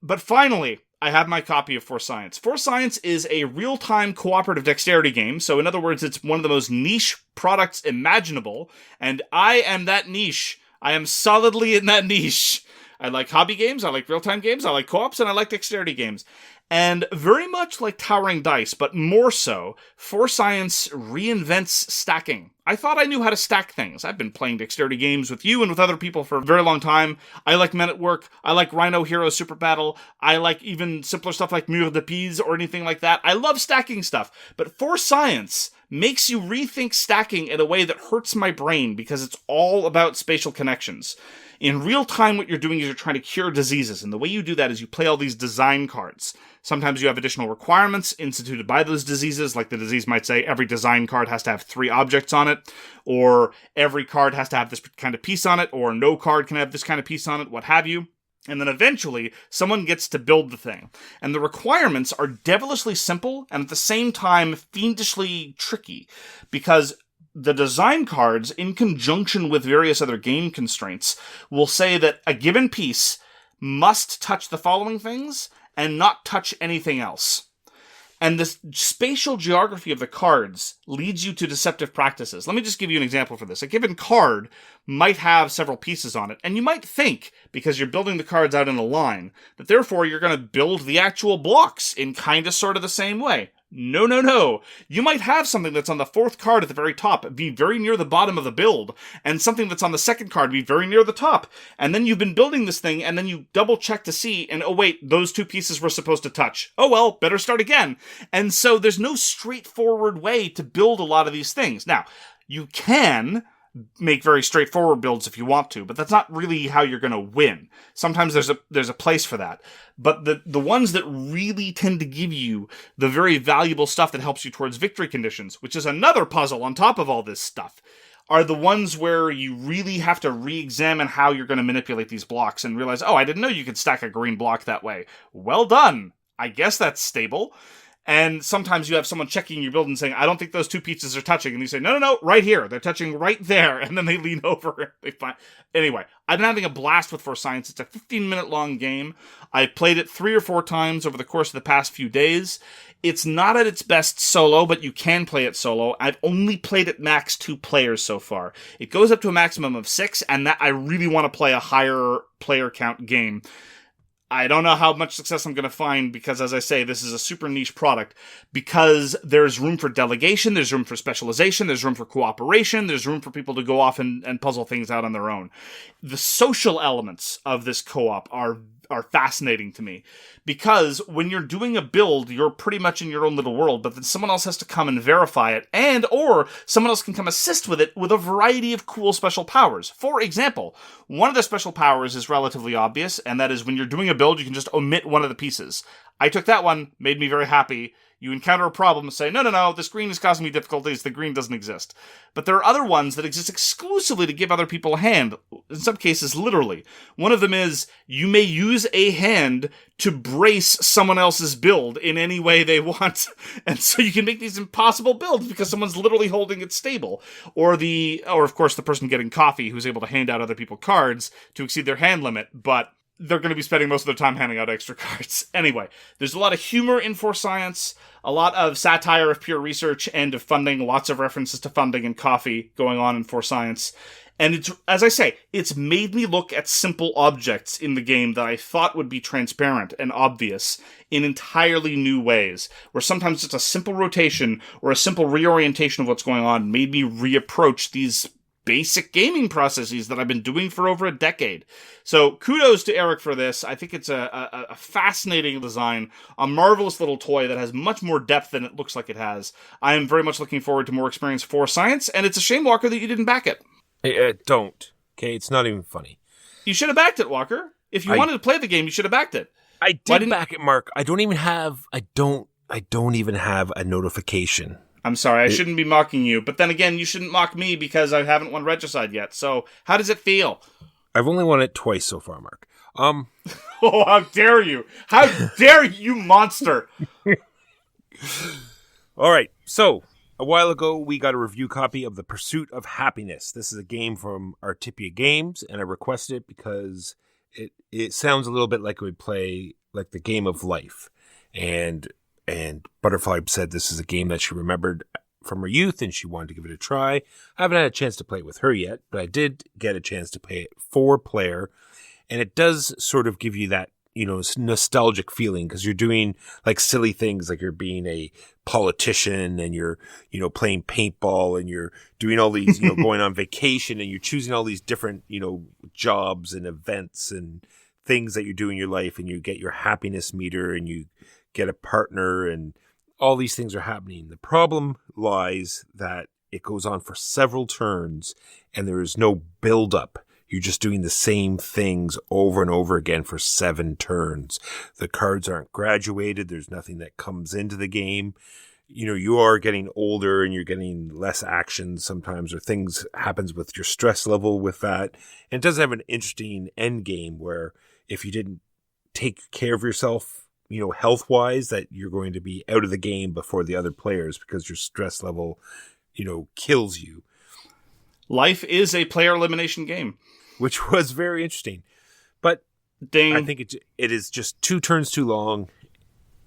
But finally, I have my copy of For Science. For Science is a real-time cooperative dexterity game, so in other words, it's one of the most niche products imaginable, and I am that niche. I am solidly in that niche. I like hobby games, I like real-time games, I like co-ops, and I like dexterity games. And very much like Towering Dice, but more so, For Science reinvents stacking. I thought I knew how to stack things. I've been playing dexterity games with you and with other people for a very long time. I like Men at Work. I like Rhino Hero Super Battle. I like even simpler stuff like Mur de Pise or anything like that. I love stacking stuff. But For Science makes you rethink stacking in a way that hurts my brain because it's all about spatial connections. In real time, what you're doing is you're trying to cure diseases, and the way you do that is you play all these design cards. Sometimes you have additional requirements instituted by those diseases, like the disease might say every design card has to have 3 objects on it, or every card has to have this kind of piece on it, or no card can have this kind of piece on it, what have you. And then eventually, someone gets to build the thing. And the requirements are devilishly simple and at the same time fiendishly tricky. Because the design cards, in conjunction with various other game constraints, will say that a given piece must touch the following things and not touch anything else. And the spatial geography of the cards leads you to deceptive practices. Let me just give you an example for this. A given card might have several pieces on it, and you might think, because you're building the cards out in a line, that therefore you're going to build the actual blocks in kind of sort of the same way. No, no, no. You might have something that's on the fourth card at the very top be very near the bottom of the build, and something that's on the second card be very near the top. And then you've been building this thing, and then you double check to see, and oh wait, those two pieces were supposed to touch. Oh well, better start again. And so there's no straightforward way to build a lot of these things. Now, you can make very straightforward builds if you want to, but that's not really how you're going to win. Sometimes there's a place for that. But the ones that really tend to give you the very valuable stuff that helps you towards victory conditions, which is another puzzle on top of all this stuff, are the ones where you really have to re-examine how you're going to manipulate these blocks and realize, oh, I didn't know you could stack a green block that way. Well done. I guess that's stable. And sometimes you have someone checking your build and saying, I don't think those two pieces are touching. And you say, no, no, no, right here. They're touching right there. And then they lean over and they find... Anyway, I've been having a blast with For Science. It's a 15-minute long game. I played it 3 or 4 times over the course of the past few days. It's not at its best solo, but you can play it solo. I've only played it max 2 players so far. It goes up to a maximum of 6, and that I really want to play a higher player count game. I don't know how much success I'm going to find because, as I say, this is a super niche product because there's room for delegation, there's room for specialization, there's room for cooperation, there's room for people to go off and puzzle things out on their own. The social elements of this co-op are fascinating to me because when you're doing a build, you're pretty much in your own little world, but then someone else has to come and verify it or someone else can come assist with it with a variety of cool special powers. For example, one of the special powers is relatively obvious, and that is when you're doing a build, you can just omit one of the pieces. I took that one, made me very happy. You encounter a problem and say, no, this green is causing me difficulties, the green doesn't exist. But there are other ones that exist exclusively to give other people a hand, in some cases literally. One of them is, you may use a hand to brace someone else's build in any way they want. And so you can make these impossible builds because someone's literally holding it stable. Or of course the person getting coffee who's able to hand out other people cards to exceed their hand limit, but they're going to be spending most of their time handing out extra cards. Anyway, there's a lot of humor in For Science, a lot of satire of pure research and of funding, lots of references to funding and coffee going on in For Science. And it's, as I say, it's made me look at simple objects in the game that I thought would be transparent and obvious in entirely new ways, where sometimes just a simple rotation or a simple reorientation of what's going on made me reapproach these basic gaming processes that I've been doing for over a decade. So kudos to Eric for this. I think it's a fascinating design, a marvelous little toy that has much more depth than it looks like it has. I am very much looking forward to more experience For Science, and it's a shame, Walker, that you didn't back it.
Don't. Okay, it's not even funny.
You should have backed it, Walker. If you wanted to play the game, you should have backed it.
I did back it, Mark. I don't even have a notification.
I'm sorry, I shouldn't be mocking you. But then again, you shouldn't mock me because I haven't won Regicide yet. So, how does it feel?
I've only won it twice so far, Mark.
Oh, how dare you! How dare you, monster!
All right, so a while ago, we got a review copy of The Pursuit of Happiness. This is a game from Artipia Games, and I requested it because it sounds a little bit like it would play like the game of life. And Butterfly said this is a game that she remembered from her youth and she wanted to give it a try. I haven't had a chance to play it with her yet, but I did get a chance to play it 4-player. And it does sort of give you that, nostalgic feeling because you're doing like silly things like you're being a politician and you're, playing paintball and you're doing all these, going on vacation and you're choosing all these different, jobs and events and things that you do in your life and you get your happiness meter and you get a partner and all these things are happening. The problem lies that it goes on for several turns and there is no build up. You're just doing the same things over and over again for 7 turns. The cards aren't graduated. There's nothing that comes into the game. You are getting older and you're getting less action sometimes, or things happens with your stress level with that. And it does have an interesting end game where if you didn't take care of yourself, health-wise, that you're going to be out of the game before the other players because your stress level, kills you.
Life is a player elimination game.
Which was very interesting. But
Ding.
I think it is just 2 turns too long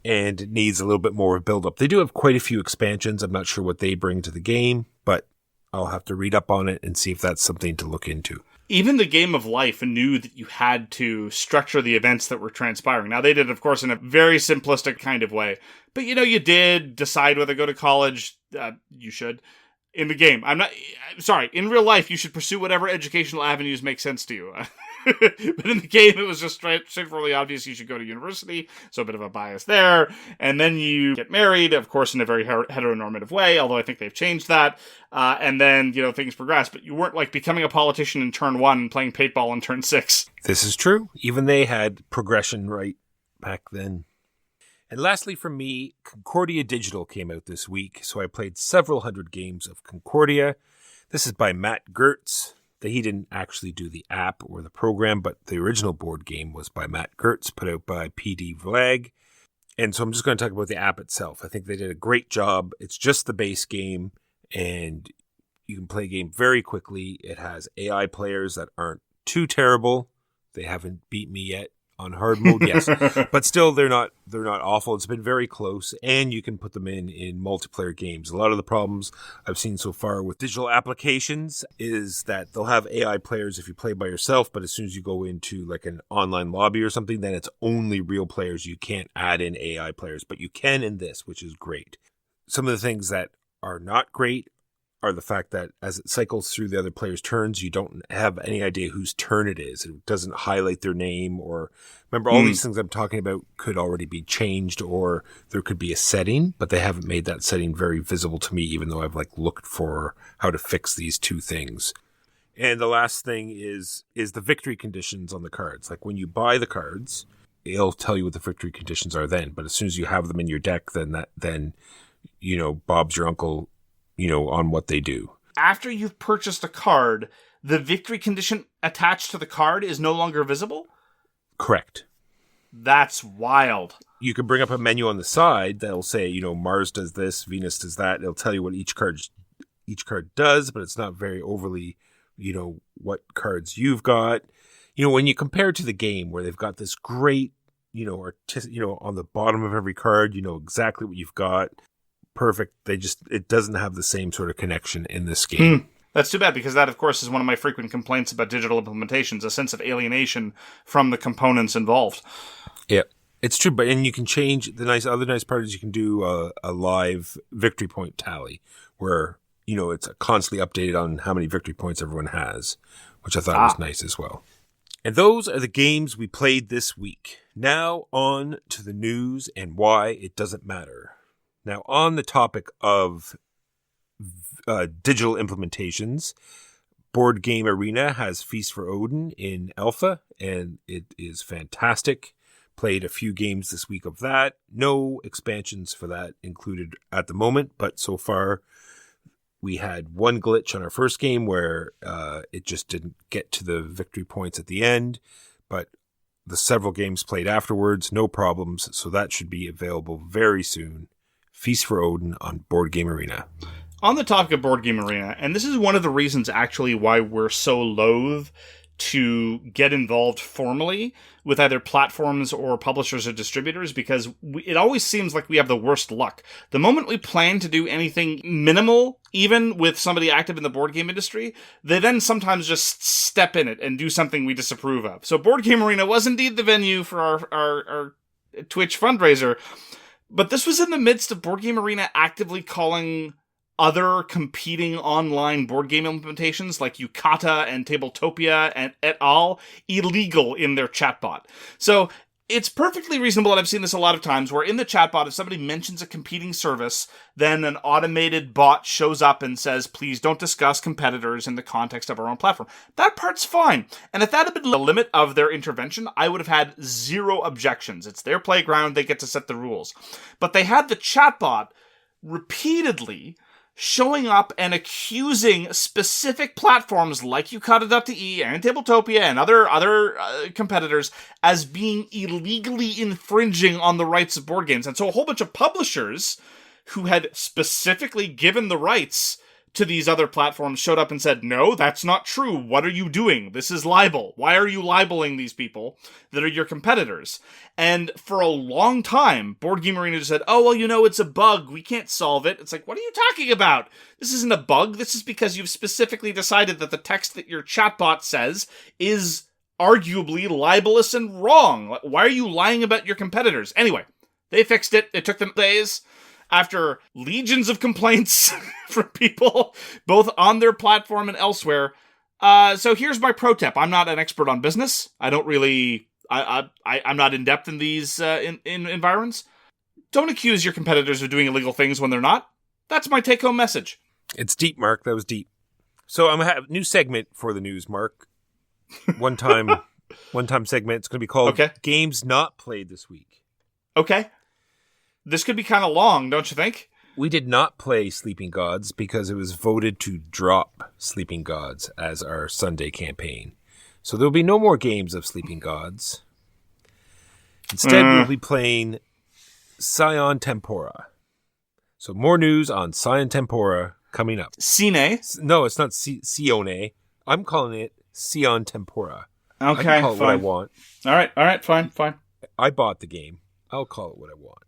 and it needs a little bit more of build-up. They do have quite a few expansions. I'm not sure what they bring to the game, but I'll have to read up on it and see if that's something to look into.
Even the game of life knew that you had to structure the events that were transpiring. Now, they did, of course, in a very simplistic kind of way. But, you did decide whether to go to college. You should. In the game. Sorry, in real life, you should pursue whatever educational avenues make sense to you. But in the game, it was just straightforwardly obvious you should go to university, so a bit of a bias there. And then you get married, of course, in a very heteronormative way, although I think they've changed that. And then, things progress. But you weren't, becoming a politician in turn 1 and playing paintball in turn 6.
This is true. Even they had progression right back then. And lastly for me, Concordia Digital came out this week, so I played several hundred games of Concordia. This is by Matt Gertz. He didn't actually do the app or the program, but the original board game was by Matt Gertz, put out by PD Vlag. And so I'm just going to talk about the app itself. I think they did a great job. It's just the base game, and you can play a game very quickly. It has AI players that aren't too terrible. They haven't beat me yet. On hard mode, yes. But still, they're not awful. It's been very close, and you can put them in multiplayer games. A lot of the problems I've seen so far with digital applications is that they'll have AI players if you play by yourself, but as soon as you go into an online lobby or something, then it's only real players. You can't add in AI players, but you can in this, which is great. Some of the things that are not great are the fact that as it cycles through the other players' turns, you don't have any idea whose turn it is. It doesn't highlight their name, or remember all these things I'm talking about could already be changed, or there could be a setting, but they haven't made that setting very visible to me, even though I've looked for how to fix these 2 things. And the last thing is the victory conditions on the cards. When you buy the cards, it'll tell you what the victory conditions are then, but as soon as you have them in your deck, then Bob's your uncle, on what they do.
After you've purchased a card, the victory condition attached to the card is no longer visible?
Correct.
That's wild.
You can bring up a menu on the side that'll say, Mars does this, Venus does that. It'll tell you what each card does, but it's not very overly, what cards you've got. When you compare it to the game where they've got this great, on the bottom of every card, exactly what you've got. Perfect. It doesn't have the same sort of connection in this game.
That's too bad, because that, of course, is one of my frequent complaints about digital implementations, a sense of alienation from the components involved.
Yeah, it's true. And you can change other nice part is you can do a live victory point tally where, it's constantly updated on how many victory points everyone has, which I thought was nice as well. And those are the games we played this week. Now on to the news and why it doesn't matter. Now, on the topic of digital implementations, Board Game Arena has Feast for Odin in alpha, and it is fantastic. Played a few games this week of that. No expansions for that included at the moment, but so far we had one glitch on our first game where it just didn't get to the victory points at the end, but the several games played afterwards, no problems, so that should be available very soon. Feast for Odin on Board Game Arena.
On the topic of Board Game Arena, and this is one of the reasons actually why we're so loath to get involved formally with either platforms or publishers or distributors, because it always seems like we have the worst luck. The moment we plan to do anything minimal, even with somebody active in the board game industry, they then sometimes just step in it and do something we disapprove of. So Board Game Arena was indeed the venue for our Twitch fundraiser, but this was in the midst of Board Game Arena actively calling other competing online board game implementations like Yucata and Tabletopia and et al. Illegal in their chatbot. So it's perfectly reasonable, and I've seen this a lot of times, where in the chatbot, if somebody mentions a competing service, then an automated bot shows up and says, please don't discuss competitors in the context of our own platform. That part's fine. And if that had been the limit of their intervention, I would have had zero objections. It's their playground, they get to set the rules. But they had the chatbot repeatedly showing up and accusing specific platforms like Yucata.de and Tabletopia and other competitors as being illegally infringing on the rights of board games. And so a whole bunch of publishers who had specifically given the rights to these other platforms showed up and said, no, that's not true. What are you doing? This is libel. Why are you libeling these people that are your competitors? And for a long time, Board Game Arena just said, oh, well, it's a bug. We can't solve it. It's like, what are you talking about? This isn't a bug. This is because you've specifically decided that the text that your chatbot says is arguably libelous and wrong. Why are you lying about your competitors? Anyway, they fixed it. It took them days. After legions of complaints from people, both on their platform and elsewhere. So here's my pro tip. I'm not an expert on business. I don't really... I'm not in depth in these in environs. Don't accuse your competitors of doing illegal things when they're not. That's my take-home message.
It's deep, Mark. That was deep. So I'm going to have a new segment for the news, Mark. One-time segment. It's going to be called Games Not Played This Week.
Okay. This could be kind of long, don't you think?
We did not play Sleeping Gods because it was voted to drop Sleeping Gods as our Sunday campaign. So there will be no more games of Sleeping Gods. Instead, we'll be playing Scion Tempora. So more news on Scion Tempora coming up.
Cine?
No, it's not Sione. I'm calling it Scion Tempora.
Okay,
I can call it what I want.
All right, fine.
I bought the game. I'll call it what I want.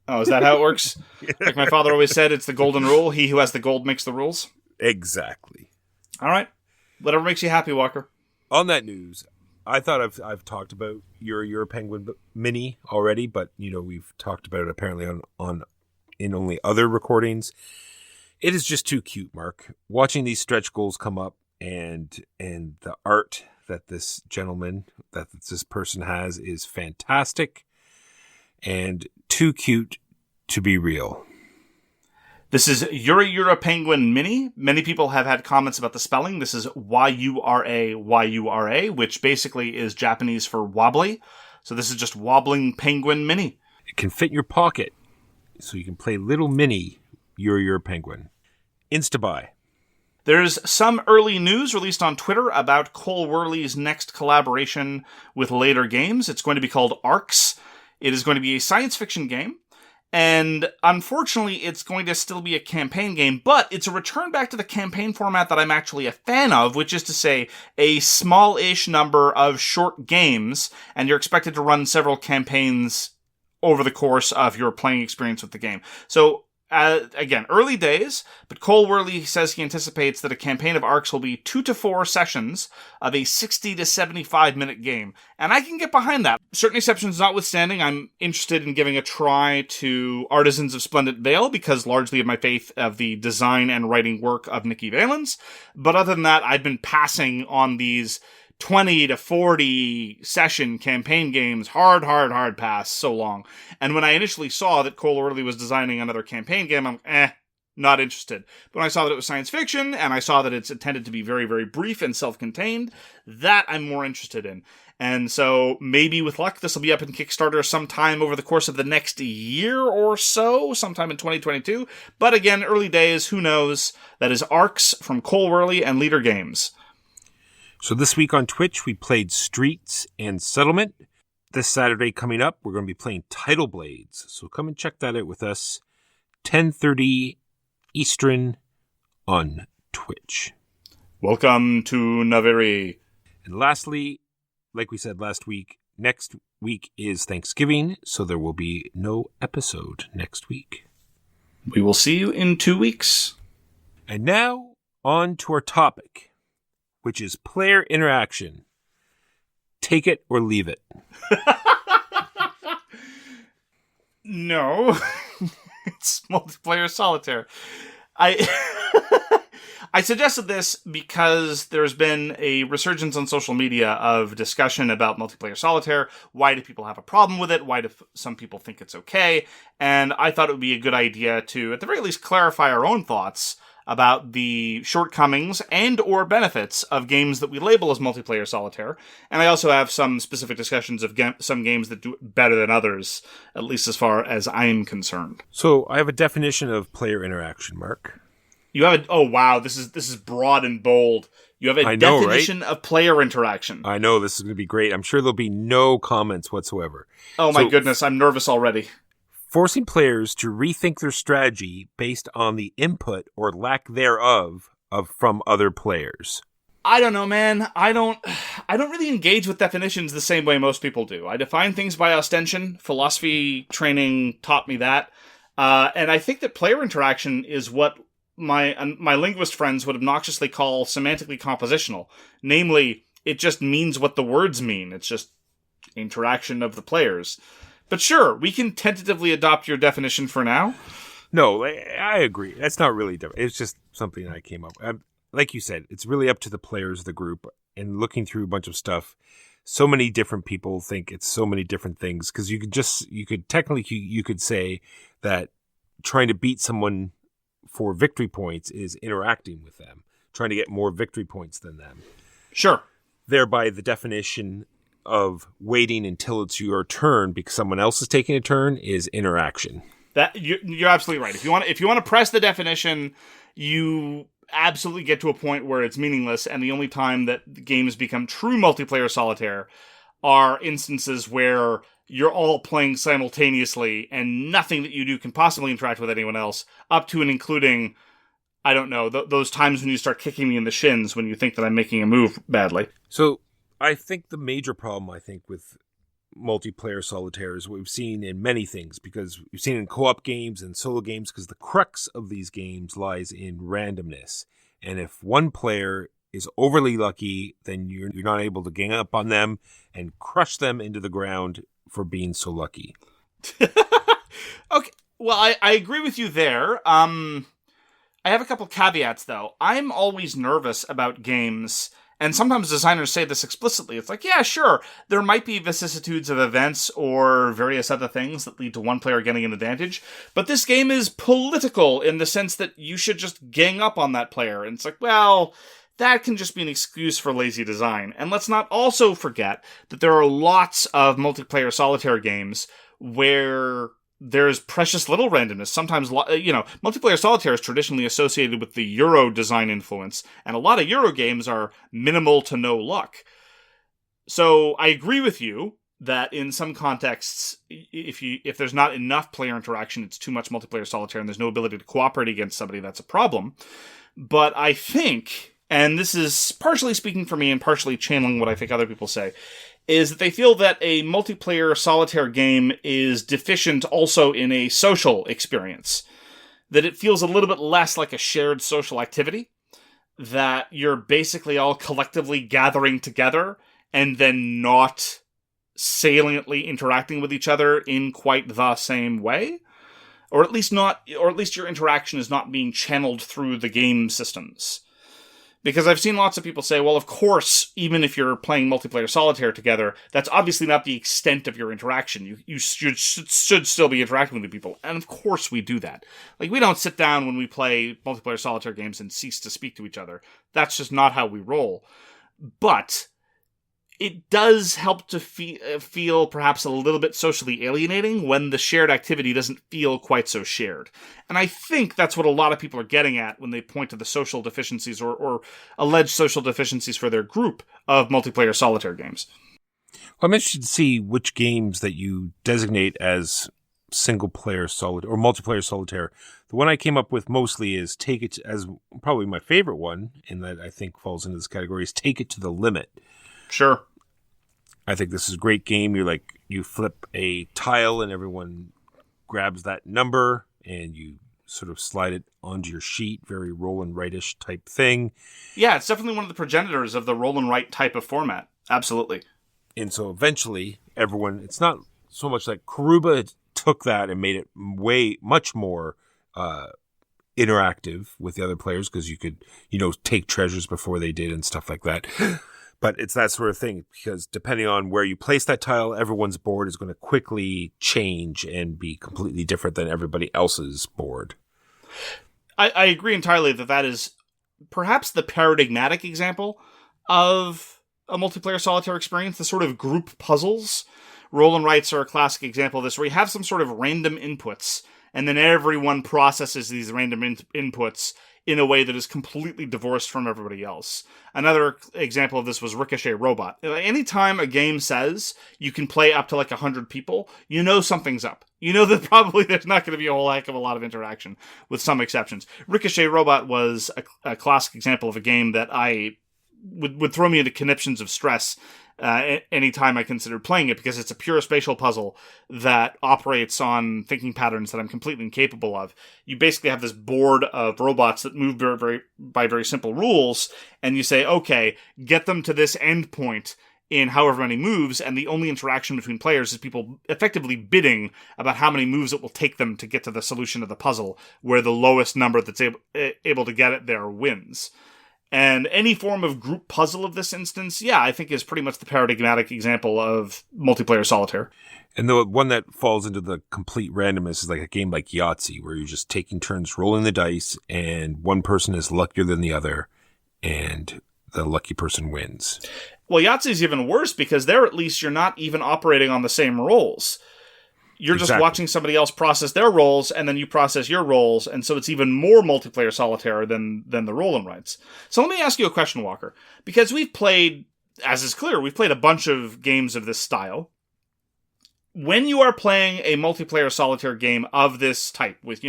Oh, is that how it works? Like my father always said, it's the golden rule. He who has the gold makes the rules.
Exactly.
All right. Whatever makes you happy, Walker.
On that news, I thought I've talked about your Penguin Mini already, but we've talked about it apparently on in only other recordings. It is just too cute, Mark. Watching these stretch goals come up and the art that this person has is fantastic and too cute to be real.
This is Yura Penguin Mini. Many people have had comments about the spelling. This is Yura, which basically is Japanese for wobbly. So this is just Wobbling Penguin Mini.
It can fit in your pocket, so you can play little mini Yura Penguin. Instabuy.
There's some early news released on Twitter about Cole Wehrle's next collaboration with Later Games. It's going to be called Arcs. It is going to be a science fiction game. And unfortunately, it's going to still be a campaign game, but it's a return back to the campaign format that I'm actually a fan of, which is to say a small-ish number of short games, and you're expected to run several campaigns over the course of your playing experience with the game. So, again, early days, but Cole Wehrle says he anticipates that a campaign of Arcs will be 2 to 4 sessions of a 60 to 75 minute game. And I can get behind that. Certain exceptions notwithstanding, I'm interested in giving a try to Artisans of Splendid Vale because largely of my faith of the design and writing work of Nikki Valens. But other than that, I've been passing on these 20 to 40 session campaign games, hard pass, so long. And when I initially saw that Cole Wehrle was designing another campaign game, I'm not interested. But when I saw that it was science fiction, and I saw that it's intended to be very, very brief and self-contained, that I'm more interested in. And so, maybe with luck, this will be up in Kickstarter sometime over the course of the next year or so, sometime in 2022. But again, early days, who knows? That is Arcs from Cole Wehrle and Leader Games.
So this week on Twitch, we played Streets and Settlement. This Saturday coming up, we're going to be playing Tidal Blades. So come and check that out with us. 10:30 Eastern on Twitch.
Welcome to Naviri.
And lastly, like we said last week, next week is Thanksgiving, so there will be no episode next week.
We will see you in 2 weeks.
And now, on to our topic, which is player interaction. Take it or leave it.
No. It's multiplayer solitaire. I suggested this because there's been a resurgence on social media of discussion about multiplayer solitaire. Why do people have a problem with it? Why do some people think it's okay? And I thought it would be a good idea to, at the very least, clarify our own thoughts about the shortcomings and or benefits of games that we label as multiplayer solitaire. And I also have some specific discussions of some games that do it better than others, at least as far as I'm concerned.
So I have a definition of player interaction, Mark.
You have oh wow, this is broad and bold. You have a definition of player interaction.
I know, this is going to be great. I'm sure there'll be no comments whatsoever.
Oh my goodness, I'm nervous already.
Forcing players to rethink their strategy based on the input or lack thereof from other players.
I don't know, man. I don't really engage with definitions the same way most people do. I define things by ostension. Philosophy training taught me that. And I think that player interaction is what my linguist friends would obnoxiously call semantically compositional. Namely, it just means what the words mean. It's just interaction of the players. But sure, we can tentatively adopt your definition for now.
No, I agree. That's not really different. It's just something I came up with. Like you said, it's really up to the players of the group. And looking through a bunch of stuff, so many different people think it's so many different things. Because you could say that trying to beat someone for victory points is interacting with them, trying to get more victory points than them.
Sure. Thereby,
the definition of waiting until it's your turn because someone else is taking a turn is interaction.
That you're absolutely right. If you want to press the definition, you absolutely get to a point where it's meaningless, and the only time that games become true multiplayer solitaire are instances where you're all playing simultaneously and nothing that you do can possibly interact with anyone else, up to and including, I don't know, those times when you start kicking me in the shins when you think that I'm making a move badly.
So I think the major problem, with multiplayer solitaire is what we've seen in many things, because we've seen in co-op games and solo games, because the crux of these games lies in randomness. And if one player is overly lucky, then you're not able to gang up on them and crush them into the ground for being so lucky.
Okay, well, I agree with you there. I have a couple caveats, though. I'm always nervous about games, and sometimes designers say this explicitly. It's like, yeah, sure, there might be vicissitudes of events or various other things that lead to one player getting an advantage, but this game is political in the sense that you should just gang up on that player. And it's like, well, that can just be an excuse for lazy design. And let's not also forget that there are lots of multiplayer solitaire games where there's precious little randomness. Sometimes, multiplayer solitaire is traditionally associated with the Euro design influence, and a lot of Euro games are minimal to no luck. So I agree with you that in some contexts, if there's not enough player interaction, it's too much multiplayer solitaire, and there's no ability to cooperate against somebody, that's a problem. But I think, and this is partially speaking for me and partially channeling what I think other people say, is that they feel that a multiplayer solitaire game is deficient also in a social experience. That it feels a little bit less like a shared social activity. That you're basically all collectively gathering together and then not saliently interacting with each other in quite the same way. Or at least your interaction is not being channeled through the game systems. Because I've seen lots of people say, well, of course, even if you're playing multiplayer solitaire together, that's obviously not the extent of your interaction. You should still be interacting with the people. And of course we do that. Like, we don't sit down when we play multiplayer solitaire games and cease to speak to each other. That's just not how we roll. But it does help to feel perhaps a little bit socially alienating when the shared activity doesn't feel quite so shared. And I think that's what a lot of people are getting at when they point to the social deficiencies or alleged social deficiencies for their group of multiplayer solitaire games.
Well, I'm interested to see which games that you designate as single-player solitaire or multiplayer solitaire. The one I came up with mostly is Take It, as probably my favorite one, and that I think falls into this category, is Take It to the Limit.
Sure.
I think this is a great game. You flip a tile and everyone grabs that number and you sort of slide it onto your sheet. Very roll and write-ish type thing.
Yeah, it's definitely one of the progenitors of the roll and write type of format. Absolutely.
And so eventually everyone, it's not so much like Karuba took that and made it much more interactive with the other players because you could, take treasures before they did and stuff like that. But it's that sort of thing, because depending on where you place that tile, everyone's board is going to quickly change and be completely different than everybody else's board.
I agree entirely that is perhaps the paradigmatic example of a multiplayer solitaire experience, the sort of group puzzles. Roll and writes are a classic example of this, where you have some sort of random inputs, and then everyone processes these random inputs in a way that is completely divorced from everybody else. Another example of this was Ricochet Robot. Anytime a game says you can play up to like 100 people, you know something's up. You know that probably there's not going to be a whole heck of a lot of interaction, with some exceptions. Ricochet Robot was a classic example of a game that I would throw me into conniptions of stress anytime I considered playing it, because it's a pure spatial puzzle that operates on thinking patterns that I'm completely incapable of. You basically have this board of robots that move by very simple rules, and you say, okay, get them to this endpoint in however many moves, and the only interaction between players is people effectively bidding about how many moves it will take them to get to the solution of the puzzle, where the lowest number that's able to get it there wins. And any form of group puzzle of this instance, I think is pretty much the paradigmatic example of multiplayer solitaire.
And the one that falls into the complete randomness is like a game like Yahtzee, where you're just taking turns rolling the dice, and one person is luckier than the other, and the lucky person wins.
Well, Yahtzee is even worse, because there at least you're not even operating on the same rolls. You're just watching somebody else process their rolls, and then you process your rolls, and so it's even more multiplayer solitaire than the roll and writes. So let me ask you a question, Walker. Because we've played, as is clear, we've played a bunch of games of this style. When you are playing a multiplayer solitaire game of this type, with,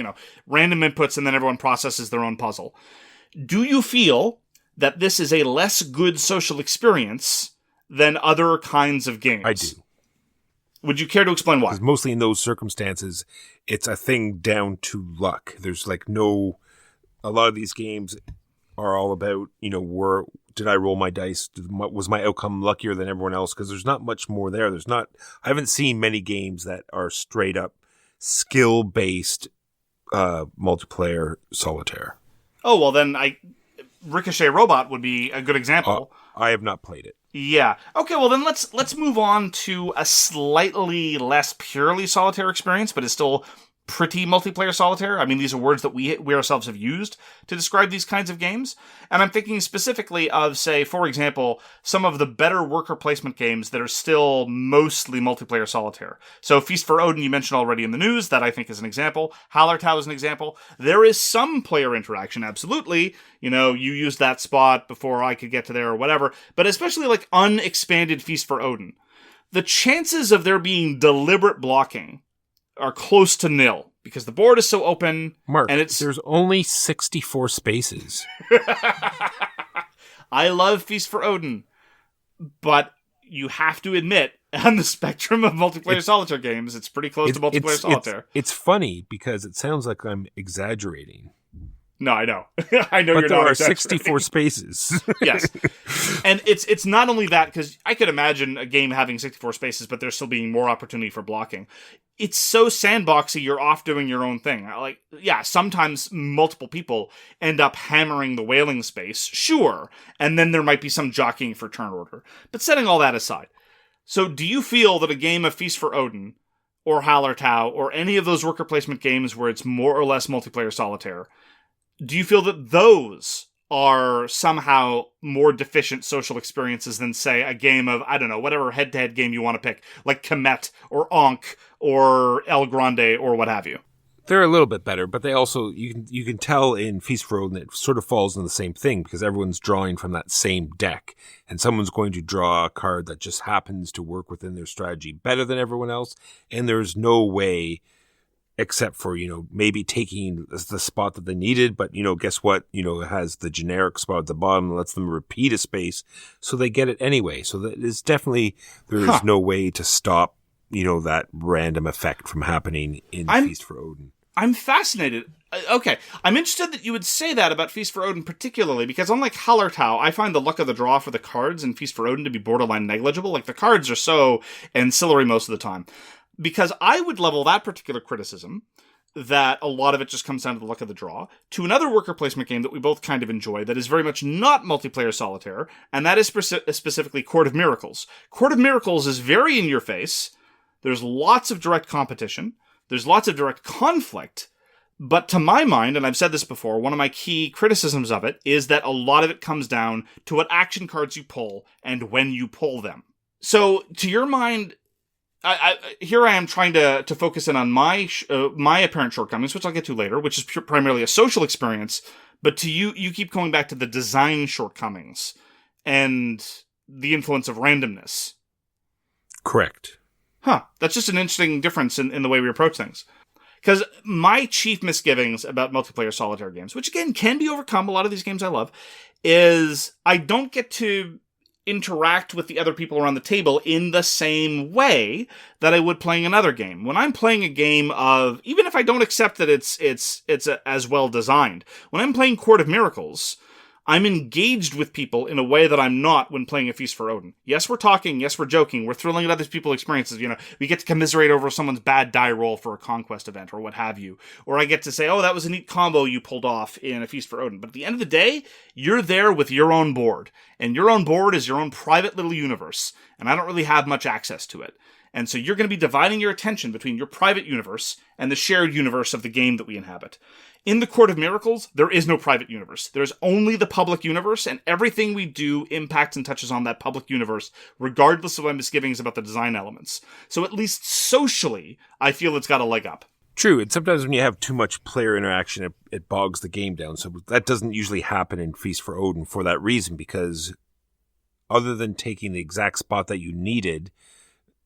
random inputs and then everyone processes their own puzzle, do you feel that this is a less good social experience than other kinds of games?
I do.
Would you care to explain why?
Because mostly in those circumstances, it's a thing down to luck. There's like a lot of these games are all about, did I roll my dice? Was my outcome luckier than everyone else? Because there's not much more there. I haven't seen many games that are straight up skill-based multiplayer solitaire.
Oh, well then Ricochet Robot would be a good example.
I have not played it.
Yeah. Okay, well then let's move on to a slightly less purely solitaire experience, but it's still pretty multiplayer solitaire. I mean, these are words that we ourselves have used to describe these kinds of games. And I'm thinking specifically of, say, for example, some of the better worker placement games that are still mostly multiplayer solitaire. So Feast for Odin, you mentioned already in the news, that I think is an example. Hallertau is an example. There is some player interaction, absolutely. You used that spot before I could get to there or whatever. But especially like unexpanded Feast for Odin, the chances of there being deliberate blocking are close to nil, because the board is so open.
Mark,
and
there's only 64 spaces.
I love Feast for Odin, but you have to admit, on the spectrum of multiplayer solitaire games, it's pretty close to multiplayer solitaire.
It's funny because it sounds like I'm exaggerating.
No, I know. I know,
but
you're
there
not
are 64 spaces.
Yes. And it's not only that, because I could imagine a game having 64 spaces, but there's still being more opportunity for blocking. It's so sandboxy, you're off doing your own thing. Sometimes multiple people end up hammering the whaling space, sure, and then there might be some jockeying for turn order. But setting all that aside, so do you feel that a game of Feast for Odin, or Hallertau, or any of those worker placement games where it's more or less multiplayer solitaire, do you feel that those are somehow more deficient social experiences than, say, a game of, I don't know, whatever head-to-head game you want to pick, like Kemet or Ankh or El Grande or what have you?
They're a little bit better, but they also, you can tell in Feast for Odin it sort of falls in the same thing, because everyone's drawing from that same deck, and someone's going to draw a card that just happens to work within their strategy better than everyone else, and there's no way, except for, maybe taking the spot that they needed, but, guess what? It has the generic spot at the bottom and lets them repeat a space, so they get it anyway. So that is definitely, there's no way to stop, that random effect from happening in Feast for Odin.
I'm fascinated. Okay, I'm interested that you would say that about Feast for Odin particularly, because unlike Hallertau, I find the luck of the draw for the cards in Feast for Odin to be borderline negligible. Like, the cards are so ancillary most of the time. Because I would level that particular criticism, that a lot of it just comes down to the luck of the draw, to another worker placement game that we both kind of enjoy that is very much not multiplayer solitaire, and that is specifically Court of Miracles. Court of Miracles is very in your face. There's lots of direct competition. There's lots of direct conflict. But to my mind, and I've said this before, one of my key criticisms of it is that a lot of it comes down to what action cards you pull and when you pull them. So, to your mind, here I am trying to focus in on my apparent shortcomings, which I'll get to later, which is primarily a social experience. But to you keep going back to the design shortcomings and the influence of randomness.
Correct.
Huh. That's just an interesting difference in the way we approach things. Because my chief misgivings about multiplayer solitaire games, which again can be overcome, a lot of these games I love, is I don't get to interact with the other people around the table in the same way that I would playing another game. When I'm playing a game of, even if I don't accept that it's as well designed, when I'm playing Court of Miracles, I'm engaged with people in a way that I'm not when playing A Feast for Odin. Yes, we're talking. Yes, we're joking. We're thrilling at other people's experiences. We get to commiserate over someone's bad die roll for a conquest event or what have you. Or I get to say, oh, that was a neat combo you pulled off in A Feast for Odin. But at the end of the day, you're there with your own board. And your own board is your own private little universe. And I don't really have much access to it. And so you're going to be dividing your attention between your private universe and the shared universe of the game that we inhabit. In the Court of Miracles, there is no private universe. There's only the public universe, and everything we do impacts and touches on that public universe, regardless of my misgivings about the design elements. So at least socially, I feel it's got a leg up.
True, and sometimes when you have too much player interaction, it bogs the game down. So that doesn't usually happen in Feast for Odin for that reason, because other than taking the exact spot that you needed,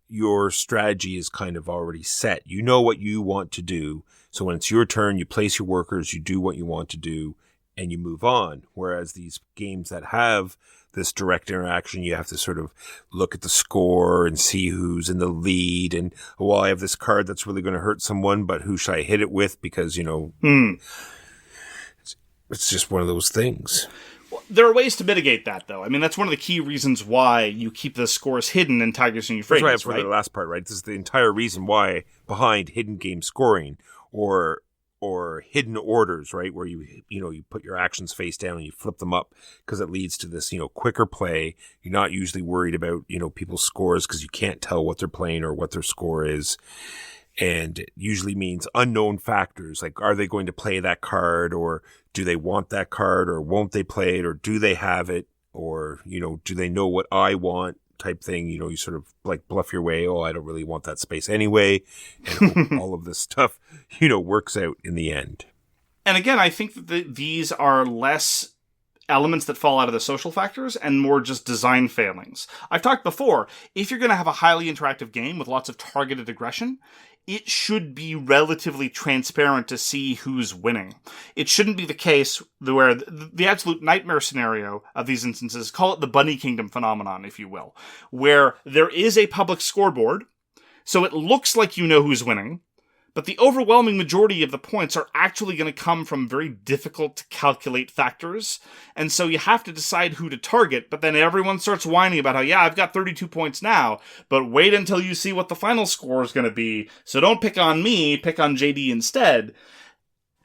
your strategy is kind of already set. You know what you want to do. So when it's your turn, you place your workers, you do what you want to do, and you move on. Whereas these games that have this direct interaction, you have to sort of look at the score and see who's in the lead. And, well, I have this card that's really going to hurt someone, but who should I hit it with? Because, it's just one of those things.
There are ways to mitigate that, though. I mean, that's one of the key reasons why you keep the scores hidden in Tigers and Euphrates,
that's why I put the last part, right? This is the entire reason why behind hidden game scoring or hidden orders, right? Where you put your actions face down and you flip them up because it leads to this, quicker play. You're not usually worried about, people's scores because you can't tell what they're playing or what their score is. And it usually means unknown factors, like are they going to play that card, or do they want that card, or won't they play it, or do they have it, or, do they know what I want type thing. You sort of like bluff your way, oh, I don't really want that space anyway. And all of this stuff, works out in the end.
And again, I think that these are less elements that fall out of the social factors and more just design failings. I've talked before, if you're going to have a highly interactive game with lots of targeted aggression, it should be relatively transparent to see who's winning. It shouldn't be the case where the absolute nightmare scenario of these instances, call it the Bunny Kingdom phenomenon, if you will, where there is a public scoreboard, so it looks like you know who's winning, but the overwhelming majority of the points are actually going to come from very difficult to calculate factors. And so you have to decide who to target, but then everyone starts whining about how, yeah, I've got 32 points now, but wait until you see what the final score is going to be. So don't pick on me, pick on JD instead.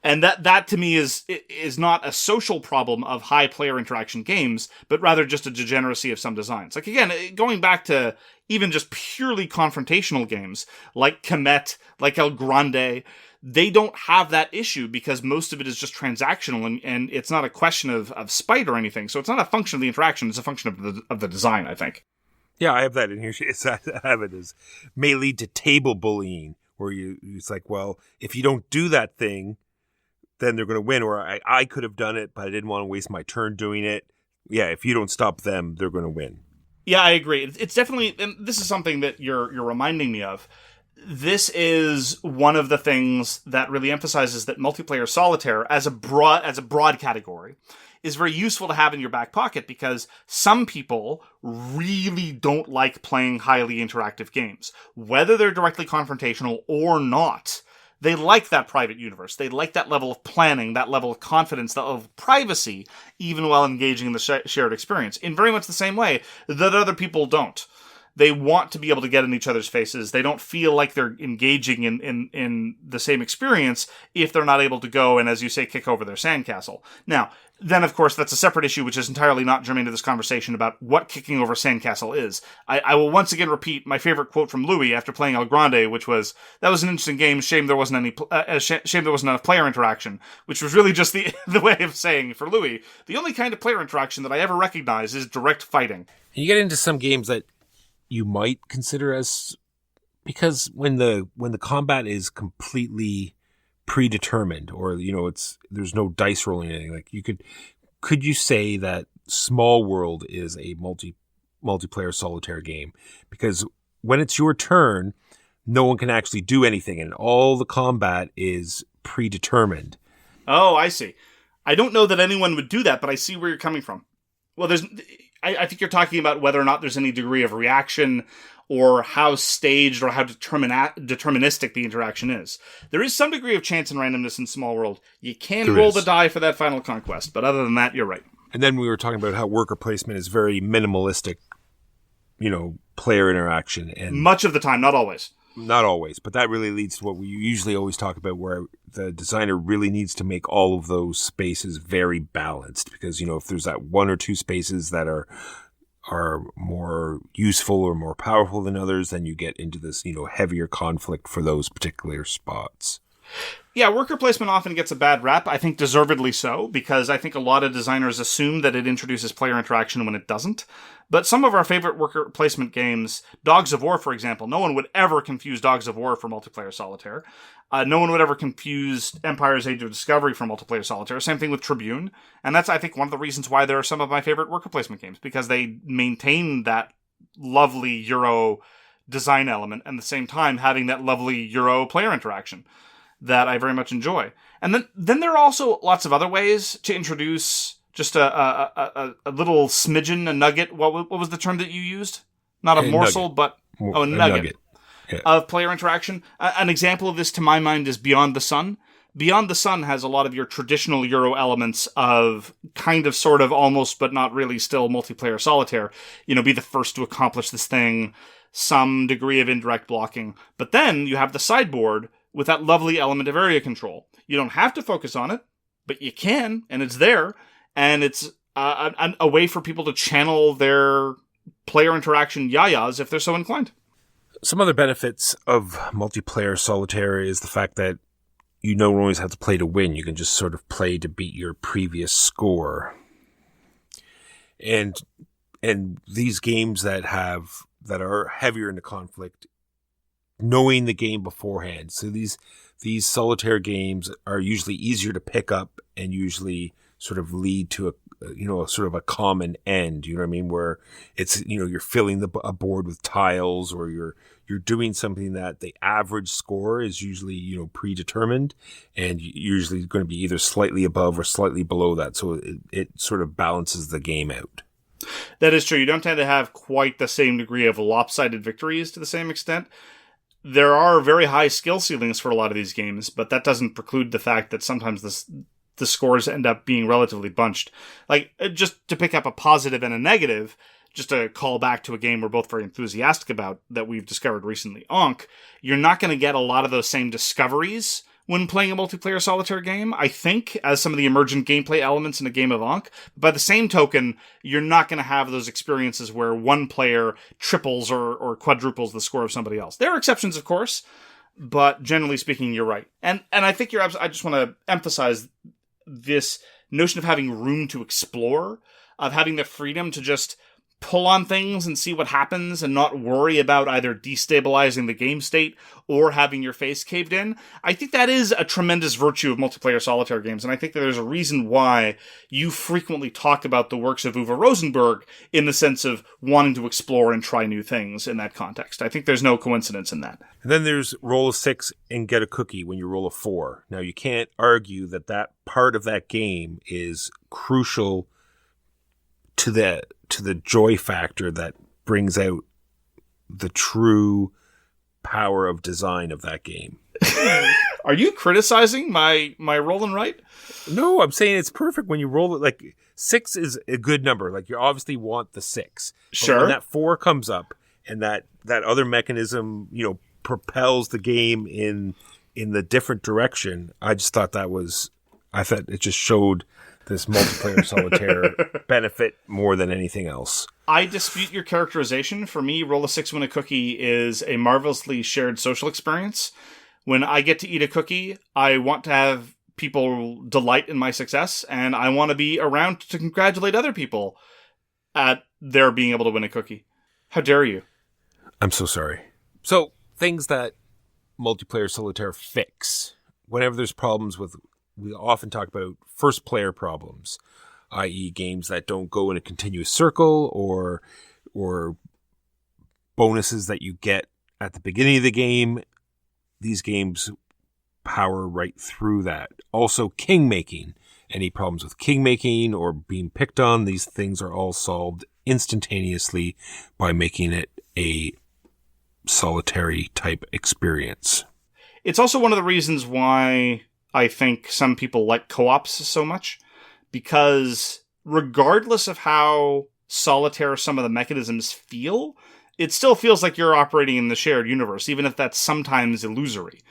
And that to me is not a social problem of high player interaction games, but rather just a degeneracy of some designs. Like, again, going back to even just purely confrontational games like Kemet, like El Grande, they don't have that issue because most of it is just transactional and it's not a question of spite or anything. So it's not a function of the interaction, it's a function of the design, I think.
Yeah, I have that in here. I have it as may lead to table bullying, where it's like, well, if you don't do that thing, then they're going to win. Or I could have done it, but I didn't want to waste my turn doing it. Yeah, if you don't stop them, they're going to win.
Yeah, I agree. It's definitely, and this is something that you're reminding me of. This is one of the things that really emphasizes that multiplayer solitaire, as a broad category, is very useful to have in your back pocket because some people really don't like playing highly interactive games, whether they're directly confrontational or not. They like that private universe. They like that level of planning, that level of confidence, that level of privacy, even while engaging in the shared experience, in very much the same way that other people don't. They want to be able to get in each other's faces. They don't feel like they're engaging in the same experience if they're not able to go and, as you say, kick over their sandcastle. Now, then, of course, that's a separate issue, which is entirely not germane to this conversation about what kicking over sandcastle is. I will once again repeat my favorite quote from Louis after playing El Grande, which was, "That was an interesting game. Shame there wasn't enough player interaction," which was really just the way of saying for Louis, the only kind of player interaction that I ever recognize is direct fighting.
You get into some games that you might consider as Because when the combat is completely predetermined, or there's no dice rolling or anything, like could you say that Small World is a multiplayer solitaire game? Because when it's your turn, no one can actually do anything, and all the combat is predetermined.
Oh, I see. I don't know that anyone would do that, but I see where you're coming from. Well, I think you're talking about whether or not there's any degree of reaction or how staged or how deterministic the interaction is. There is some degree of chance and randomness in Small World. You can roll the die for that final conquest, but other than that, you're right.
And then we were talking about how worker placement is very minimalistic, player interaction. And
much of the time, not always.
Not always, but that really leads to what we usually always talk about, where the designer really needs to make all of those spaces very balanced. Because, if there's that one or two spaces that are more useful or more powerful than others, then you get into this, heavier conflict for those particular spots.
Yeah, worker placement often gets a bad rap, I think deservedly so, because I think a lot of designers assume that it introduces player interaction when it doesn't. But some of our favorite worker placement games, Dogs of War, for example, no one would ever confuse Dogs of War for multiplayer solitaire. No one would ever confuse Empire's Age of Discovery for multiplayer solitaire. Same thing with Tribune. And that's, I think, one of the reasons why there are some of my favorite worker placement games, because they maintain that lovely Euro design element, and at the same time having that lovely Euro player interaction that I very much enjoy. And then there are also lots of other ways to introduce just a little smidgen, a nugget. What was the term that you used? Not a morsel,
nugget.
But a nugget. Yeah. Of player interaction. An example of this, to my mind, is Beyond the Sun. Beyond the Sun has a lot of your traditional Euro elements of kind of, sort of, almost, but not really still multiplayer solitaire. Be the first to accomplish this thing, some degree of indirect blocking. But then you have the sideboard with that lovely element of area control. You don't have to focus on it, but you can, and it's there. And it's a way for people to channel their player interaction yayas if they're so inclined.
Some other benefits of multiplayer solitaire is the fact that you don't always have to play to win. You can just sort of play to beat your previous score. And these games that are heavier in the conflict, knowing the game beforehand. So these solitaire games are usually easier to pick up and usually sort of lead to a sort of a common end, you know what I mean? Where it's, you're filling a board with tiles, or you're doing something that the average score is usually, predetermined, and usually going to be either slightly above or slightly below that. So it sort of balances the game out.
That is true. You don't tend to have quite the same degree of lopsided victories to the same extent. There are very high skill ceilings for a lot of these games, but that doesn't preclude the fact that sometimes the scores end up being relatively bunched. Like, just to pick up a positive and a negative, just to call back to a game we're both very enthusiastic about that we've discovered recently, Ankh, you're not going to get a lot of those same discoveries when playing a multiplayer solitaire game, I think, as some of the emergent gameplay elements in a game of Ankh. By the same token, you're not going to have those experiences where one player triples or quadruples the score of somebody else. There are exceptions, of course, but generally speaking, you're right. And I think I just want to emphasize this notion of having room to explore, of having the freedom to just pull on things and see what happens and not worry about either destabilizing the game state or having your face caved in. I think that is a tremendous virtue of multiplayer solitaire games, and I think that there's a reason why you frequently talk about the works of Uwe Rosenberg in the sense of wanting to explore and try new things in that context. I think there's no coincidence in that.
And then there's roll a 6 and get a cookie when you roll a 4. Now, you can't argue that part of that game is crucial to the joy factor that brings out the true power of design of that game.
Are you criticizing my roll and write?
No, I'm saying it's perfect when you roll it. Like, 6 is a good number. Like, you obviously want the 6.
Sure.
But when that 4 comes up and that other mechanism, propels the game in the different direction, I just thought I thought it just showed this multiplayer solitaire benefit more than anything else.
I dispute your characterization. For me, roll a 6, win a cookie is a marvelously shared social experience. When I get to eat a cookie, I want to have people delight in my success, and I want to be around to congratulate other people at their being able to win a cookie. How dare you?
I'm so sorry. So, things that multiplayer Solitaire fix. Whenever there's problems with, we often talk about first player problems, i.e. games that don't go in a continuous circle or bonuses that you get at the beginning of the game. These games power right through that. Also, king making. Any problems with king making or being picked on, these things are all solved instantaneously by making it a solitary type experience.
It's also one of the reasons why I think some people like co-ops so much, because regardless of how solitaire some of the mechanisms feel, it still feels like you're operating in the shared universe, even if that's sometimes illusory.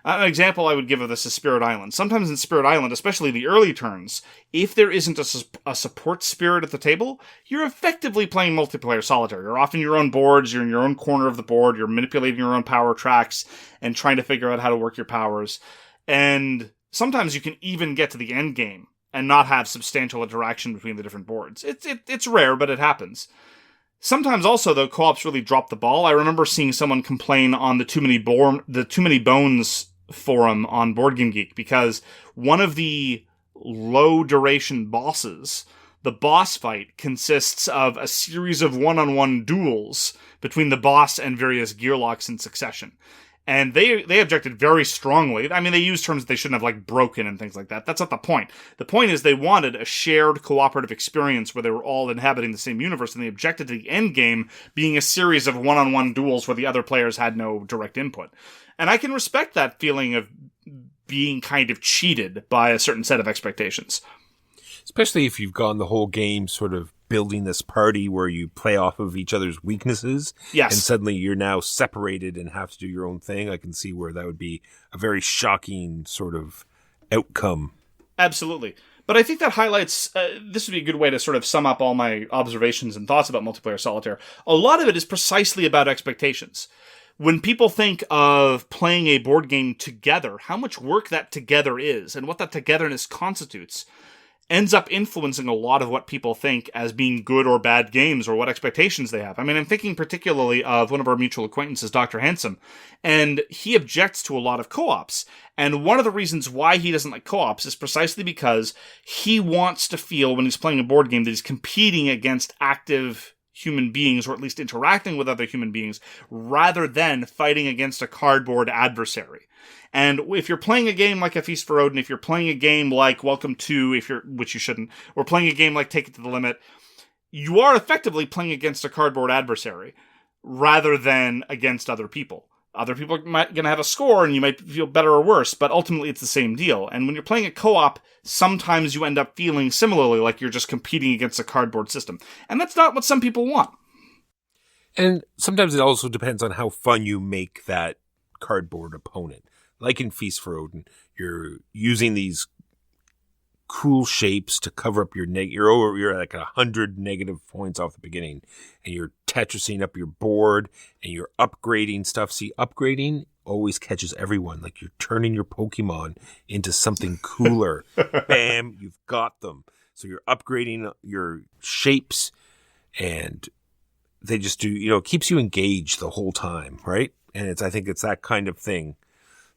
An example I would give of this is Spirit Island. Sometimes in Spirit Island, especially the early turns, if there isn't a support spirit at the table, you're effectively playing multiplayer solitaire. You're off in your own boards, you're in your own corner of the board, you're manipulating your own power tracks and trying to figure out how to work your powers. And sometimes you can even get to the end game and not have substantial interaction between the different boards. It's rare, but it happens. Sometimes also, though, co-ops really drop the ball. I remember seeing someone complain on the Too Many Bones forum on Board Game Geek because one of the low duration bosses, the boss fight, consists of a series of one-on-one duels between the boss and various gearlocks in succession. And they objected very strongly. I mean, they used terms that they shouldn't have, like broken and things like that. That's not the point. The point is they wanted a shared cooperative experience where they were all inhabiting the same universe, and they objected to the end game being a series of one-on-one duels where the other players had no direct input. And I can respect that feeling of being kind of cheated by a certain set of expectations.
Especially if you've gone the whole game sort of building this party where you play off of each other's weaknesses.
Yes.
And suddenly you're now separated and have to do your own thing. I can see where that would be a very shocking sort of outcome.
Absolutely. But I think that highlights, this would be a good way to sort of sum up all my observations and thoughts about multiplayer solitaire. A lot of it is precisely about expectations. When people think of playing a board game together, how much work that together is and what that togetherness constitutes ends up influencing a lot of what people think as being good or bad games or what expectations they have. I mean, I'm thinking particularly of one of our mutual acquaintances, Dr. Handsome, and he objects to a lot of co-ops. And one of the reasons why he doesn't like co-ops is precisely because he wants to feel when he's playing a board game that he's competing against active human beings, or at least interacting with other human beings, rather than fighting against a cardboard adversary. And if you're playing a game like A Feast for Odin, if you're playing a game like Welcome to, which you shouldn't, or playing a game like Take It to the Limit, you are effectively playing against a cardboard adversary rather than against other people. Other people are going to have a score and you might feel better or worse, but ultimately it's the same deal. And when you're playing a co-op, sometimes you end up feeling similarly like you're just competing against a cardboard system. And that's not what some people want.
And sometimes it also depends on how fun you make that cardboard opponent. Like in Feast for Odin, you're using these cool shapes to cover up your you're like 100 negative points off the beginning, and you're Tetrising up your board and you're upgrading stuff. See, upgrading always catches everyone. Like you're turning your Pokemon into something cooler. Bam, you've got them. So you're upgrading your shapes, and they just do, it keeps you engaged the whole time, right? And I think it's that kind of thing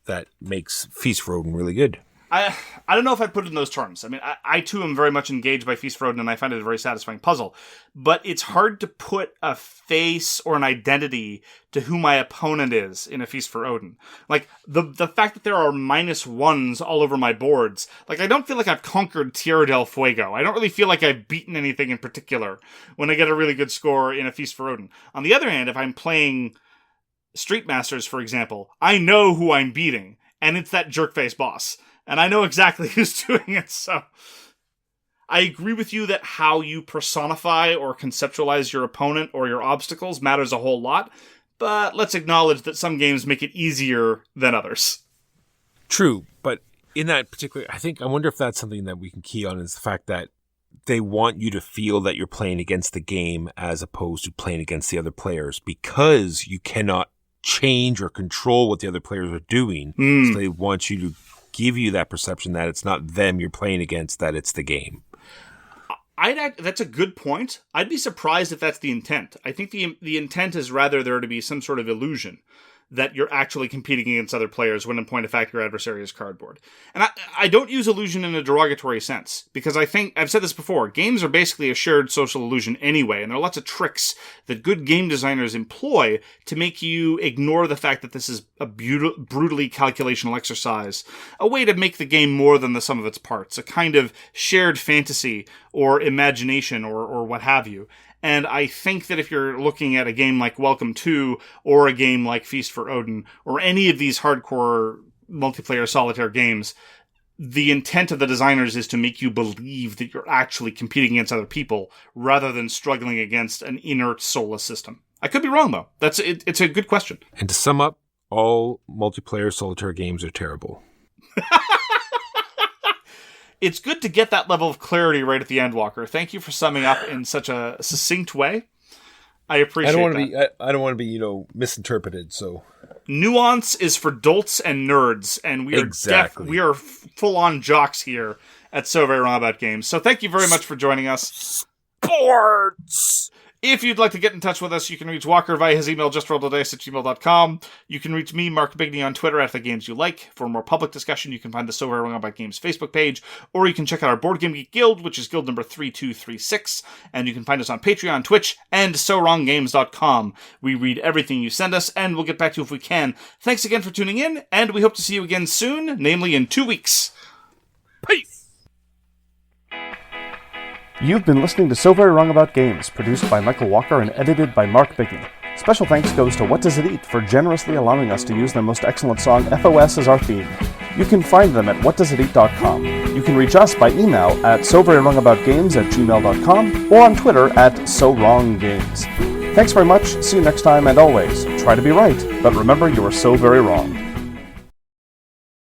that makes Feast for Odin really good.
I don't know if I'd put it in those terms. I mean, I too am very much engaged by Feast for Odin, and I find it a very satisfying puzzle. But it's hard to put a face or an identity to who my opponent is in A Feast for Odin. Like, the fact that there are -1s all over my boards, like, I don't feel like I've conquered Tierra del Fuego. I don't really feel like I've beaten anything in particular when I get a really good score in A Feast for Odin. On the other hand, if I'm playing Street Masters, for example, I know who I'm beating, and it's that jerk-face boss. And I know exactly who's doing it, so I agree with you that how you personify or conceptualize your opponent or your obstacles matters a whole lot, but let's acknowledge that some games make it easier than others.
True, but in that particular, I wonder if that's something that we can key on, is the fact that they want you to feel that you're playing against the game as opposed to playing against the other players, because you cannot change or control what the other players are doing. So they want you to give you that perception that it's not them you're playing against, that it's the game.
That's a good point. I'd be surprised if that's the intent. I think the intent is rather there to be some sort of illusion. that you're actually competing against other players when in point of fact your adversary is cardboard. And I don't use illusion in a derogatory sense, because I think, I've said this before, games are basically a shared social illusion anyway, and there are lots of tricks that good game designers employ to make you ignore the fact that this is a brutally calculational exercise, a way to make the game more than the sum of its parts, a kind of shared fantasy or imagination or what have you. And I think that if you're looking at a game like Welcome To, or a game like Feast for Odin, or any of these hardcore multiplayer solitaire games, the intent of the designers is to make you believe that you're actually competing against other people, rather than struggling against an inert, soulless system. I could be wrong, though. It's a good question.
And to sum up, all multiplayer solitaire games are terrible.
It's good to get that level of clarity right at the end, Walker. Thank you for summing up in such a succinct way. I appreciate that.
I don't want to be, misinterpreted. So
nuance is for dolts and nerds, and we are we are full on jocks here at So Very Wrong About Games. So thank you very much for joining us.
Sports.
If you'd like to get in touch with us, you can reach Walker via his email, justrolledadice@gmail.com. You can reach me, Mark Bigney, on Twitter at @TheGamesYouLike. For more public discussion, you can find the So Very Wrong About Games Facebook page, or you can check out our Board Game Geek Guild, which is guild number 3236, and you can find us on Patreon, Twitch, and SoWrongGames.com. We read everything you send us, and we'll get back to you if we can. Thanks again for tuning in, and we hope to see you again soon, namely in 2 weeks.
Peace!
You've been listening to So Very Wrong About Games, produced by Michael Walker and edited by Mark Bigney. Special thanks goes to What Does It Eat for generously allowing us to use their most excellent song, FOS, as our theme. You can find them at whatdoesiteat.com. You can reach us by email at soverywrongaboutgames@gmail.com or on Twitter at SoWrongGames. Thanks very much, see you next time, and always, try to be right, but remember you are so very wrong.